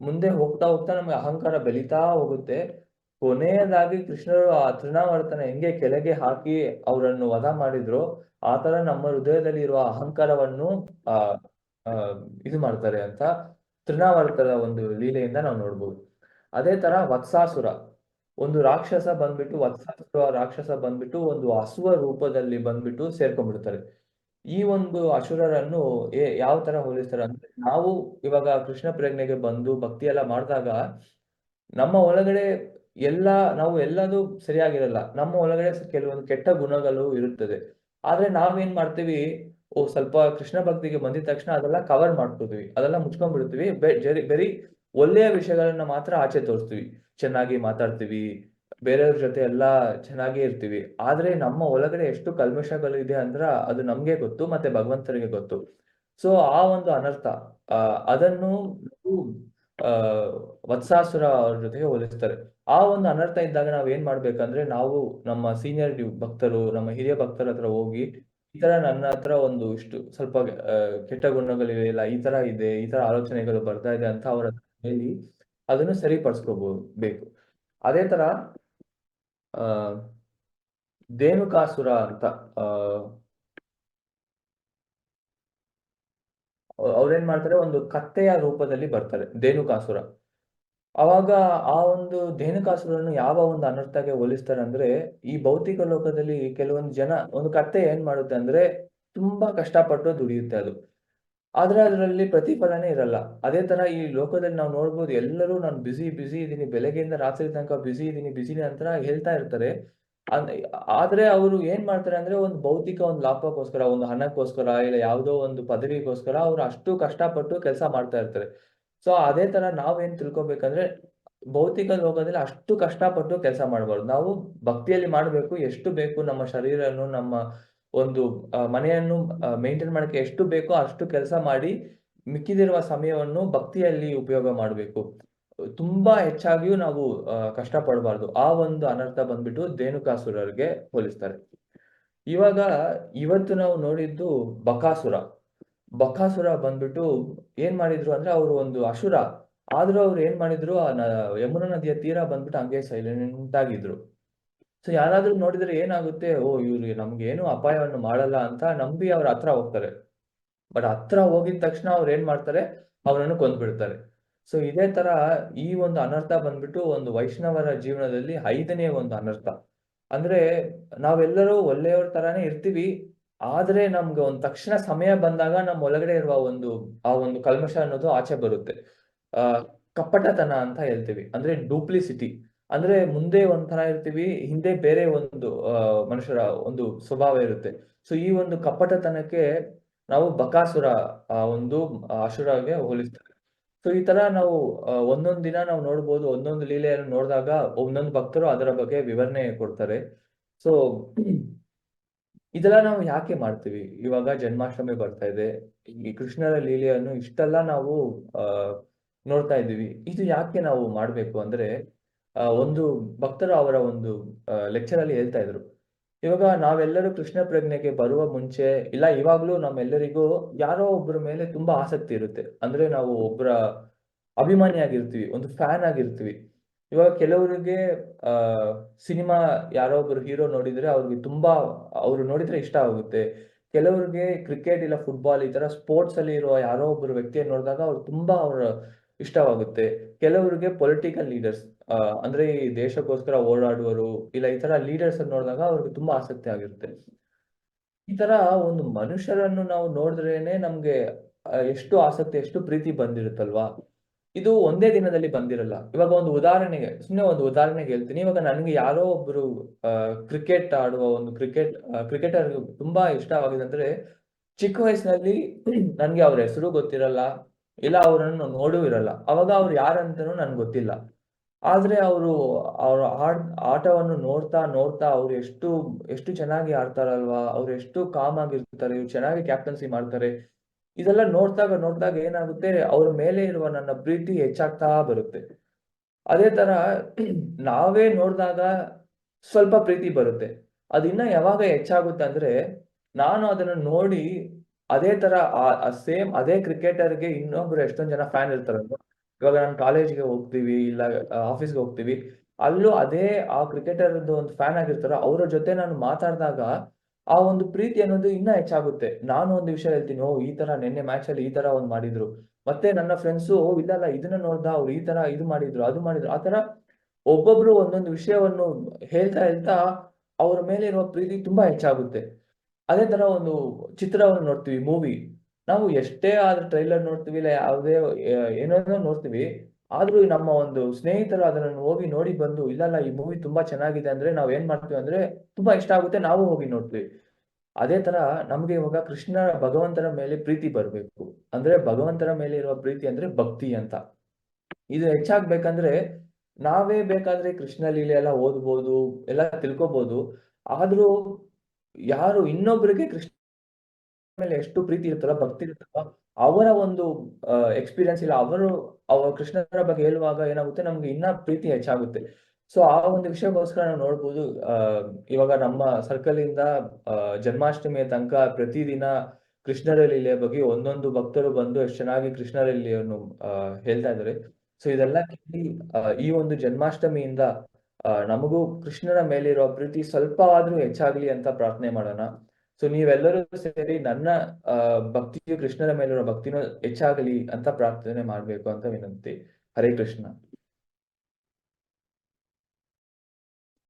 ಮುಂದೆ ಹೋಗ್ತಾ ಹೋಗ್ತಾ ನಮ್ಗೆ ಅಹಂಕಾರ ಬೆಳೀತಾ ಹೋಗುತ್ತೆ. ಕೊನೆಯದಾಗಿ ಕೃಷ್ಣರು ಆ ತೃಣಾವರ್ತನ ಹೆಂಗೆ ಕೆಳಗೆ ಹಾಕಿ ಅವರನ್ನು ವಧ ಮಾಡಿದ್ರು, ಆತರ ನಮ್ಮ ಹೃದಯದಲ್ಲಿ ಇರುವ ಅಹಂಕಾರವನ್ನು ಆ ಇದು ಮಾಡ್ತಾರೆ ಅಂತ ತೃಣಾವರ್ತದ ಒಂದು ಲೀಲೆಯಿಂದ ನಾವು ನೋಡ್ಬೋದು. ಅದೇ ತರ ವತ್ಸಾಸುರ, ಒಂದು ರಾಕ್ಷಸ ಬಂದ್ಬಿಟ್ಟು, ವತ್ಸಾಸುರ ರಾಕ್ಷಸ ಬಂದ್ಬಿಟ್ಟು ಒಂದು ಹಸುವ ರೂಪದಲ್ಲಿ ಬಂದ್ಬಿಟ್ಟು ಸೇರ್ಕೊಂಡ್ಬಿಡ್ತಾರೆ. ಈ ಒಂದು ಅಸುರರನ್ನು ಯಾವ ತರ ಹೋಲಿಸ್ತಾರೆ ಅಂದ್ರೆ, ನಾವು ಇವಾಗ ಕೃಷ್ಣ ಪ್ರಜ್ಞೆಗೆ ಬಂದು ಭಕ್ತಿ ಎಲ್ಲ ಮಾಡಿದಾಗ ನಮ್ಮ ಒಳಗಡೆ ಎಲ್ಲ ನಾವು ಎಲ್ಲದೂ ಸರಿಯಾಗಿರಲ್ಲ. ನಮ್ಮ ಒಳಗಡೆ ಕೆಲವೊಂದು ಕೆಟ್ಟ ಗುಣಗಳು ಇರುತ್ತದೆ. ಆದ್ರೆ ನಾವೇನ್ ಮಾಡ್ತೀವಿ, ಸ್ವಲ್ಪ ಕೃಷ್ಣ ಭಕ್ತಿಗೆ ಬಂದಿದ ತಕ್ಷಣ ಅದೆಲ್ಲ ಕವರ್ ಮಾಡ್ಕೋತೀವಿ. ಅದೆಲ್ಲ ಮುಚ್ಕೊಂಡ್ಬಿಡ್ತೀವಿ. ಬರೀ ಒಳ್ಳೆಯ ವಿಷಯಗಳನ್ನ ಮಾತ್ರ ಆಚೆ ತೋರಿಸ್ತೀವಿ. ಚೆನ್ನಾಗಿ ಮಾತಾಡ್ತೀವಿ, ಬೇರೆಯವ್ರ ಜೊತೆ ಎಲ್ಲಾ ಚೆನ್ನಾಗೇ ಇರ್ತೀವಿ. ಆದ್ರೆ ನಮ್ಮ ಒಳಗಡೆ ಎಷ್ಟು ಕಲ್ಮಶಗಳು ಇದೆ ಅಂದ್ರ ಅದು ನಮ್ಗೆ ಗೊತ್ತು, ಮತ್ತೆ ಭಗವಂತನಿಗೆ ಗೊತ್ತು. ಸೊ ಆ ಒಂದು ಅನರ್ಥ ಅದನ್ನು ಆ ವತ್ಸಾಸುರ ಅವ್ರ ಜೊತೆಗೆ ಹೋಲಿಸ್ತಾರೆ. ಆ ಒಂದು ಅನರ್ಥ ಇದ್ದಾಗ ನಾವ್ ಏನ್ ಮಾಡ್ಬೇಕಂದ್ರೆ, ನಾವು ನಮ್ಮ ಸೀನಿಯರ್ ಭಕ್ತರು, ನಮ್ಮ ಹಿರಿಯ ಭಕ್ತರ ಹತ್ರ ಹೋಗಿ, ಈ ತರ ನನ್ನ ಹತ್ರ ಒಂದು ಇಷ್ಟು ಸ್ವಲ್ಪ ಕೆಟ್ಟ ಗುಣಗಳಿವೆ, ಇಲ್ಲ ಈ ತರ ಇದೆ, ಈ ತರ ಆಲೋಚನೆಗಳು ಬರ್ತಾ ಇದೆ ಅಂತ ಅವ್ರ ಹತ್ರ ಹೇಳಿ ಅದನ್ನು ಬೇಕು. ಅದೇ ತರ ಆ ಧೇನುಕಾಸುರ ಅಂತ ಅವ್ರೇನ್ ಮಾಡ್ತಾರೆ, ಒಂದು ಕತ್ತೆಯ ರೂಪದಲ್ಲಿ ಬರ್ತಾರೆ ಧೇನುಕಾಸುರ. ಅವಾಗ ಆ ಒಂದು ಧೇನುಕಾಸುರನ್ನು ಯಾವ ಒಂದು ಅನರ್ಥಕ್ಕೆ ಹೋಲಿಸ್ತಾರೆ ಅಂದ್ರೆ, ಈ ಭೌತಿಕ ಲೋಕದಲ್ಲಿ ಕೆಲವೊಂದು ಜನ, ಒಂದು ಕತ್ತೆ ಏನ್ ಮಾಡುತ್ತೆ ಅಂದ್ರೆ ತುಂಬಾ ಕಷ್ಟಪಟ್ಟು ದುಡಿಯುತ್ತೆ ಅದು. ಆದ್ರೆ ಅದರಲ್ಲಿ ಪ್ರತಿಫಲನೇ ಇರಲ್ಲ. ಅದೇ ತರ ಈ ಲೋಕದಲ್ಲಿ ನಾವು ನೋಡ್ಬೋದು, ಎಲ್ಲರೂ ನಾನು ಬಿಸಿ ಇದೀನಿ, ಬೆಳಗ್ಗೆಯಿಂದ ರಾತ್ರಿ ತನಕ ಬಿಸಿ ಅಂತ ಹೇಳ್ತಾ ಇರ್ತಾರೆ. ಅದ್ ಆದ್ರೆ ಅವರು ಏನ್ ಮಾಡ್ತಾರೆ ಅಂದ್ರೆ, ಒಂದು ಭೌತಿಕ ಒಂದು ಲಾಭಕ್ಕೋಸ್ಕರ, ಒಂದು ಹಣಕ್ಕೋಸ್ಕರ, ಇಲ್ಲ ಯಾವುದೋ ಒಂದು ಪದವಿಗೋಸ್ಕರ ಅವ್ರು ಅಷ್ಟು ಕಷ್ಟಪಟ್ಟು ಕೆಲಸ ಮಾಡ್ತಾ ಇರ್ತಾರೆ. ಸೊ ಅದೇ ತರ ನಾವೇನ್ ತಿಳ್ಕೊಬೇಕಂದ್ರೆ, ಭೌತಿಕ ಲೋಕದಲ್ಲಿ ಅಷ್ಟು ಕಷ್ಟಪಟ್ಟು ಕೆಲಸ ಮಾಡಬಾರ್ದು. ನಾವು ಭಕ್ತಿಯಲ್ಲಿ ಮಾಡ್ಬೇಕು. ಎಷ್ಟು ಬೇಕು ನಮ್ಮ ಶರೀರನು, ನಮ್ಮ ಒಂದು ಮನೆಯನ್ನು ಮೇಂಟೈನ್ ಮಾಡಕ್ಕೆ ಎಷ್ಟು ಬೇಕೋ ಅಷ್ಟು ಕೆಲಸ ಮಾಡಿ, ಮಿಕ್ಕಿದಿರುವ ಸಮಯವನ್ನು ಭಕ್ತಿಯಲ್ಲಿ ಉಪಯೋಗ ಮಾಡ್ಬೇಕು. ತುಂಬಾ ಹೆಚ್ಚಾಗಿಯೂ ನಾವು ಕಷ್ಟ ಪಡಬಾರ್ದು. ಆ ಒಂದು ಅನರ್ಥ ಬಂದ್ಬಿಟ್ಟು ಧೇನುಕಾಸುರರಿಗೆ ಹೋಲಿಸ್ತಾರೆ. ಇವಾಗ ಇವತ್ತು ನಾವು ನೋಡಿದ್ದು ಬಕಾಸುರ. ಬಕಾಸುರ ಬಂದ್ಬಿಟ್ಟು ಏನ್ ಮಾಡಿದ್ರು ಅಂದ್ರೆ, ಅವರು ಒಂದು ಅಸುರ. ಆದ್ರೂ ಅವ್ರು ಏನ್ ಮಾಡಿದ್ರು, ಯಮುನಾ ನದಿಯ ತೀರ ಬಂದ್ಬಿಟ್ಟು ಹಂಗೆ ಸೈಲೆಂಟ್ ಆಗಿದ್ರು. ಸೊ ಯಾರಾದ್ರೂ ನೋಡಿದ್ರೆ ಏನಾಗುತ್ತೆ, ಇವ್ರು ನಮ್ಗೆ ಏನು ಅಪಾಯವನ್ನು ಮಾಡಲ್ಲ ಅಂತ ನಂಬಿ ಅವ್ರ ಹತ್ರ ಹೋಗ್ತಾರೆ. ಬಟ್ ಹತ್ರ ಹೋಗಿದ ತಕ್ಷಣ ಅವ್ರು ಏನ್ ಮಾಡ್ತಾರೆ, ಅವನನ್ನು ಕೊಂದ್ಬಿಡ್ತಾರೆ. ಸೊ ಇದೇ ತರ ಈ ಒಂದು ಅನರ್ಥ ಬಂದ್ಬಿಟ್ಟು ಒಂದು ವೈಷ್ಣವರ ಜೀವನದಲ್ಲಿ 5ನೇ ಒಂದು ಅನರ್ಥ. ಅಂದ್ರೆ ನಾವೆಲ್ಲರೂ ಒಳ್ಳೆಯವ್ರ ತರಾನೇ ಇರ್ತೀವಿ. ಆದ್ರೆ ನಮ್ಗೆ ಒಂದ್ ತಕ್ಷಣ ಸಮಯ ಬಂದಾಗ ನಮ್ ಒಳಗಡೆ ಇರುವ ಆ ಒಂದು ಕಲ್ಮಶ ಅನ್ನೋದು ಆಚೆ ಬರುತ್ತೆ. ಆ ಕಪಟತನ ಅಂತ ಹೇಳ್ತೀವಿ. ಅಂದ್ರೆ ಡೂಪ್ಲಿಸಿಟಿ. ಅಂದ್ರೆ ಮುಂದೆ ಒಂಥರ ಇರ್ತೀವಿ, ಹಿಂದೆ ಬೇರೆ ಒಂದು ಮನುಷ್ಯರ ಒಂದು ಸ್ವಭಾವ ಇರುತ್ತೆ. ಸೊ ಈ ಒಂದು ಕಪಟತನಕ್ಕೆ ನಾವು ಬಕಾಸುರ ಒಂದು ಅಸುರಗೆ ಹೋಲಿಸ್ತಾರೆ. ಸೊ ಈ ತರ ನಾವು ಒಂದೊಂದ್ ದಿನ ನಾವು ನೋಡ್ಬೋದು, ಒಂದೊಂದು ಲೀಲೆಯನ್ನು ನೋಡಿದಾಗ ಒಂದೊಂದು ಭಕ್ತರು ಅದರ ಬಗ್ಗೆ ವಿವರಣೆ ಕೊಡ್ತಾರೆ. ಸೊ ಇದೆಲ್ಲ ನಾವು ಯಾಕೆ ಮಾಡ್ತೀವಿ? ಇವಾಗ ಜನ್ಮಾಷ್ಟಮಿ ಬರ್ತಾ ಇದೆ. ಈ ಕೃಷ್ಣರ ಲೀಲೆಯನ್ನು ಇಷ್ಟೆಲ್ಲ ನಾವು ಆ ನೋಡ್ತಾ ಇದ್ದೀವಿ. ಇದು ಯಾಕೆ ನಾವು ಮಾಡ್ಬೇಕು ಅಂದ್ರೆ, ಒಂದು ಭಕ್ತರು ಅವರ ಒಂದು ಲೆಕ್ಚರ್ ಅಲ್ಲಿ ಹೇಳ್ತಾ ಇದ್ರು. ಇವಾಗ ನಾವೆಲ್ಲರೂ ಕೃಷ್ಣ ಪ್ರಜ್ಞೆಗೆ ಬರುವ ಮುಂಚೆ, ಇಲ್ಲ ಇವಾಗ್ಲೂ ನಮ್ಮೆಲ್ಲರಿಗೂ ಯಾರೋ ಒಬ್ಬರ ಮೇಲೆ ತುಂಬಾ ಆಸಕ್ತಿ ಇರುತ್ತೆ. ಅಂದ್ರೆ ನಾವು ಒಬ್ಬರ ಅಭಿಮಾನಿಯಾಗಿರ್ತೀವಿ, ಒಂದು ಫ್ಯಾನ್ ಆಗಿರ್ತೀವಿ. ಇವಾಗ ಕೆಲವರಿಗೆ ಆ ಸಿನಿಮಾ ಯಾರೋ ಒಬ್ರು ಹೀರೋ ನೋಡಿದ್ರೆ ಅವ್ರಿಗೆ ತುಂಬಾ, ಅವ್ರು ನೋಡಿದ್ರೆ ಇಷ್ಟ ಆಗುತ್ತೆ. ಕೆಲವರಿಗೆ ಕ್ರಿಕೆಟ್ ಇಲ್ಲ ಫುಟ್ಬಾಲ್ ಈ ತರ ಸ್ಪೋರ್ಟ್ಸ್ ಅಲ್ಲಿ ಇರುವ ಯಾರೋ ಒಬ್ರು ವ್ಯಕ್ತಿಯನ್ನು ನೋಡಿದಾಗ ಅವ್ರು ತುಂಬಾ ಇಷ್ಟವಾಗುತ್ತೆ. ಕೆಲವರಿಗೆ ಪೊಲಿಟಿಕಲ್ ಲೀಡರ್ಸ್, ಅಂದ್ರೆ ಈ ದೇಶಕ್ಕೋಸ್ಕರ ಹೋರಾಡುವರು, ಇಲ್ಲ ಈ ತರ ಲೀಡರ್ಸ್ ಅನ್ನು ನೋಡಿದಾಗ ಅವ್ರಿಗೆ ತುಂಬಾ ಆಸಕ್ತಿ ಆಗಿರುತ್ತೆ. ಈ ತರ ಒಂದು ಮನುಷ್ಯರನ್ನು ನಾವು ನೋಡಿದ್ರೇನೆ ನಮ್ಗೆ ಎಷ್ಟು ಆಸಕ್ತಿ, ಎಷ್ಟು ಪ್ರೀತಿ ಬಂದಿರುತ್ತಲ್ವಾ? ಇದು ಒಂದೇ ದಿನದಲ್ಲಿ ಬಂದಿರಲ್ಲ. ಇವಾಗ ಸುಮ್ನೆ ಒಂದು ಉದಾಹರಣೆಗೆ ಹೇಳ್ತೀನಿ. ಇವಾಗ ನನ್ಗೆ ಯಾರೋ ಒಬ್ರು ಕ್ರಿಕೆಟ್ ಆಡುವ ಒಂದು ಕ್ರಿಕೆಟರ್ ತುಂಬಾ ಇಷ್ಟವಾಗಿದೆ ಅಂದ್ರೆ, ಚಿಕ್ಕ ವಯಸ್ಸಿನಲ್ಲಿ ನನ್ಗೆ ಅವ್ರ ಹೆಸರು ಗೊತ್ತಿರಲ್ಲ, ಇಲ್ಲ ಅವ್ರನ್ನು ನೋಡೂ ಇರಲ್ಲ. ಅವಾಗ ಅವ್ರು ಯಾರಂತನೂ ನನ್ಗೆ ಗೊತ್ತಿಲ್ಲ. ಆದ್ರೆ ಅವ್ರ ಆಟವನ್ನು ನೋಡ್ತಾ ನೋಡ್ತಾ ಅವ್ರು ಎಷ್ಟು ಎಷ್ಟು ಚೆನ್ನಾಗಿ ಆಡ್ತಾರಲ್ವಾ, ಅವ್ರು ಎಷ್ಟು ಕಾಮ್ ಆಗಿರ್ತಾರೆ, ಚೆನ್ನಾಗಿ ಕ್ಯಾಪ್ಟನ್ಸಿ ಮಾಡ್ತಾರೆ. ಇದೆಲ್ಲ ನೋಡ್ದಾಗ ಏನಾಗುತ್ತೆ, ಅವ್ರ ಮೇಲೆ ಇರುವ ನನ್ನ ಪ್ರೀತಿ ಹೆಚ್ಚಾಗ್ತಾ ಬರುತ್ತೆ. ಅದೇ ತರ ನಾವೇ ನೋಡ್ದಾಗ ಸ್ವಲ್ಪ ಪ್ರೀತಿ ಬರುತ್ತೆ. ಅದಿನ್ನ ಯಾವಾಗ ಹೆಚ್ಚಾಗುತ್ತೆ ಅಂದ್ರೆ, ನಾನು ಅದನ್ನ ನೋಡಿ ಅದೇ ತರ ಸೇಮ್ ಅದೇ ಕ್ರಿಕೆಟರ್‌ಗೆ ಇನ್ನೊಬ್ರು ಎಷ್ಟೊಂದ್ ಜನ ಫ್ಯಾನ್ ಇರ್ತಾರಲ್ವಾ. ಇವಾಗ ನಾನು ಕಾಲೇಜ್‌ಗೆ ಹೋಗ್ತೀವಿ, ಇಲ್ಲ ಆಫೀಸ್‌ಗೆ ಹೋಗ್ತೀವಿ. ಅಲ್ಲೂ ಅದೇ ಆ ಕ್ರಿಕೆಟರ್‌ದು ಒಂದು ಫ್ಯಾನ್ ಆಗಿರ್ತಾರ. ಅವ್ರ ಜೊತೆ ನಾನು ಮಾತಾಡ್ದಾಗ ಆ ಒಂದು ಪ್ರೀತಿ ಅನ್ನೋದು ಇನ್ನ ಹೆಚ್ಚಾಗುತ್ತೆ. ನಾನು ಒಂದು ವಿಷಯ ಹೇಳ್ತೀನಿ, ಓ ಈ ತರ ನಿನ್ನೆ ಮ್ಯಾಚ್ ಅಲ್ಲಿ ಈ ತರ ಒಂದ್ ಮಾಡಿದ್ರು, ಮತ್ತೆ ನನ್ನ ಫ್ರೆಂಡ್ಸು ಇಲ್ಲ ಇಲ್ಲ ಇದನ್ನ ನೋಡ್ದ ಅವ್ರು ಈ ತರ ಇದು ಮಾಡಿದ್ರು ಅದು ಮಾಡಿದ್ರು, ಆ ತರ ಒಬ್ಬೊಬ್ರು ಒಂದೊಂದು ವಿಷಯವನ್ನು ಹೇಳ್ತಾ ಹೇಳ್ತಾ ಅವ್ರ ಮೇಲೆ ಇರುವ ಪ್ರೀತಿ ತುಂಬಾ ಹೆಚ್ಚಾಗುತ್ತೆ. ಅದೇ ತರ ಒಂದು ಚಿತ್ರವನ್ನು ನೋಡ್ತೀವಿ, ಮೂವಿ. ನಾವು ಎಷ್ಟೇ ಆದ್ರೂ ಟ್ರೈಲರ್ ನೋಡ್ತೀವಿ, ಇಲ್ಲ ಯಾವುದೇ ಏನೇನೋ ನೋಡ್ತೀವಿ. ಆದ್ರೂ ನಮ್ಮ ಒಂದು ಸ್ನೇಹಿತರು ಅದನ್ನ ಹೋಗಿ ನೋಡಿ ಬಂದು, ಇಲ್ಲ ಈ ಮೂವಿ ತುಂಬಾ ಚೆನ್ನಾಗಿದೆ ಅಂದ್ರೆ ನಾವ್ ಏನ್ ಮಾಡ್ತೀವಿ ಅಂದ್ರೆ, ತುಂಬಾ ಇಷ್ಟ ಆಗುತ್ತೆ ನಾವು ಹೋಗಿ ನೋಡ್ತೀವಿ. ಅದೇ ತರ ನಮ್ಗೆ ಇವಾಗ ಭಗವಂತನ ಮೇಲೆ ಪ್ರೀತಿ ಬರ್ಬೇಕು. ಅಂದ್ರೆ ಭಗವಂತನ ಮೇಲೆ ಇರುವ ಪ್ರೀತಿ ಅಂದ್ರೆ ಭಕ್ತಿ ಅಂತ. ಇದು ಹೆಚ್ಚಾಗ್ಬೇಕಂದ್ರೆ ನಾವೇ ಬೇಕಾದ್ರೆ ಕೃಷ್ಣ ಲೀಲೆ ಎಲ್ಲ ಓದ್ಬೋದು, ಎಲ್ಲ ತಿಳ್ಕೊಬೋದು. ಆದ್ರೂ ಯಾರು ಇನ್ನೊಬ್ರಿಗೆ ಕೃಷ್ಣ ಮೇಲೆ ಎಷ್ಟು ಪ್ರೀತಿ ಇರುತ್ತಲ್ಲ, ಭಕ್ತಿ ಇರುತ್ತಲ್ಲ, ಅವರ ಒಂದು ಎಕ್ಸ್‌ಪೀರಿಯನ್ಸ್ ಇಲ್ಲ ಕೃಷ್ಣನ ಬಗ್ಗೆ ಹೇಳುವಾಗ ಏನಾಗುತ್ತೆ ನಮ್ಗೆ ಇನ್ನ ಪ್ರೀತಿ ಹೆಚ್ಚಾಗುತ್ತೆ. ಸೊ ಆ ಒಂದು ವಿಷಯಕ್ಕೋಸ್ಕರ ನಾವು ನೋಡ್ಬೋದು, ಇವಾಗ ನಮ್ಮ ಸರ್ಕಲ್ ಇಂದ ಜನ್ಮಾಷ್ಟಮಿಯ ತನಕ ಪ್ರತಿದಿನ ಕೃಷ್ಣರ ಲೀಲೆಯ ಬಗ್ಗೆ ಒಂದೊಂದು ಭಕ್ತರು ಬಂದು ಎಷ್ಟು ಚೆನ್ನಾಗಿ ಕೃಷ್ಣರ ಲೀಲೆಯನ್ನು ಹೇಳ್ತಾ ಇದ್ದಾರೆ. ಸೊ ಇದೆಲ್ಲ ಕೇಳಿ ಈ ಒಂದು ಜನ್ಮಾಷ್ಟಮಿಯಿಂದ ನಮಗೂ ಕೃಷ್ಣನ ಮೇಲಿರುವ ಪ್ರೀತಿ ಸ್ವಲ್ಪ ಆದ್ರೂ ಹೆಚ್ಚಾಗ್ಲಿ ಅಂತ ಪ್ರಾರ್ಥನೆ ಮಾಡೋಣ. ಸೊ ನೀವೆಲ್ಲರೂ ಸೇರಿ ನನ್ನ ಭಕ್ತಿಯು ಕೃಷ್ಣನ ಮೇಲಿರುವ ಭಕ್ತಿನೂ ಹೆಚ್ಚಾಗಲಿ ಅಂತ ಪ್ರಾರ್ಥನೆ ಮಾಡ್ಬೇಕು ಅಂತ ವಿನಂತಿ. ಹರೇ ಕೃಷ್ಣ.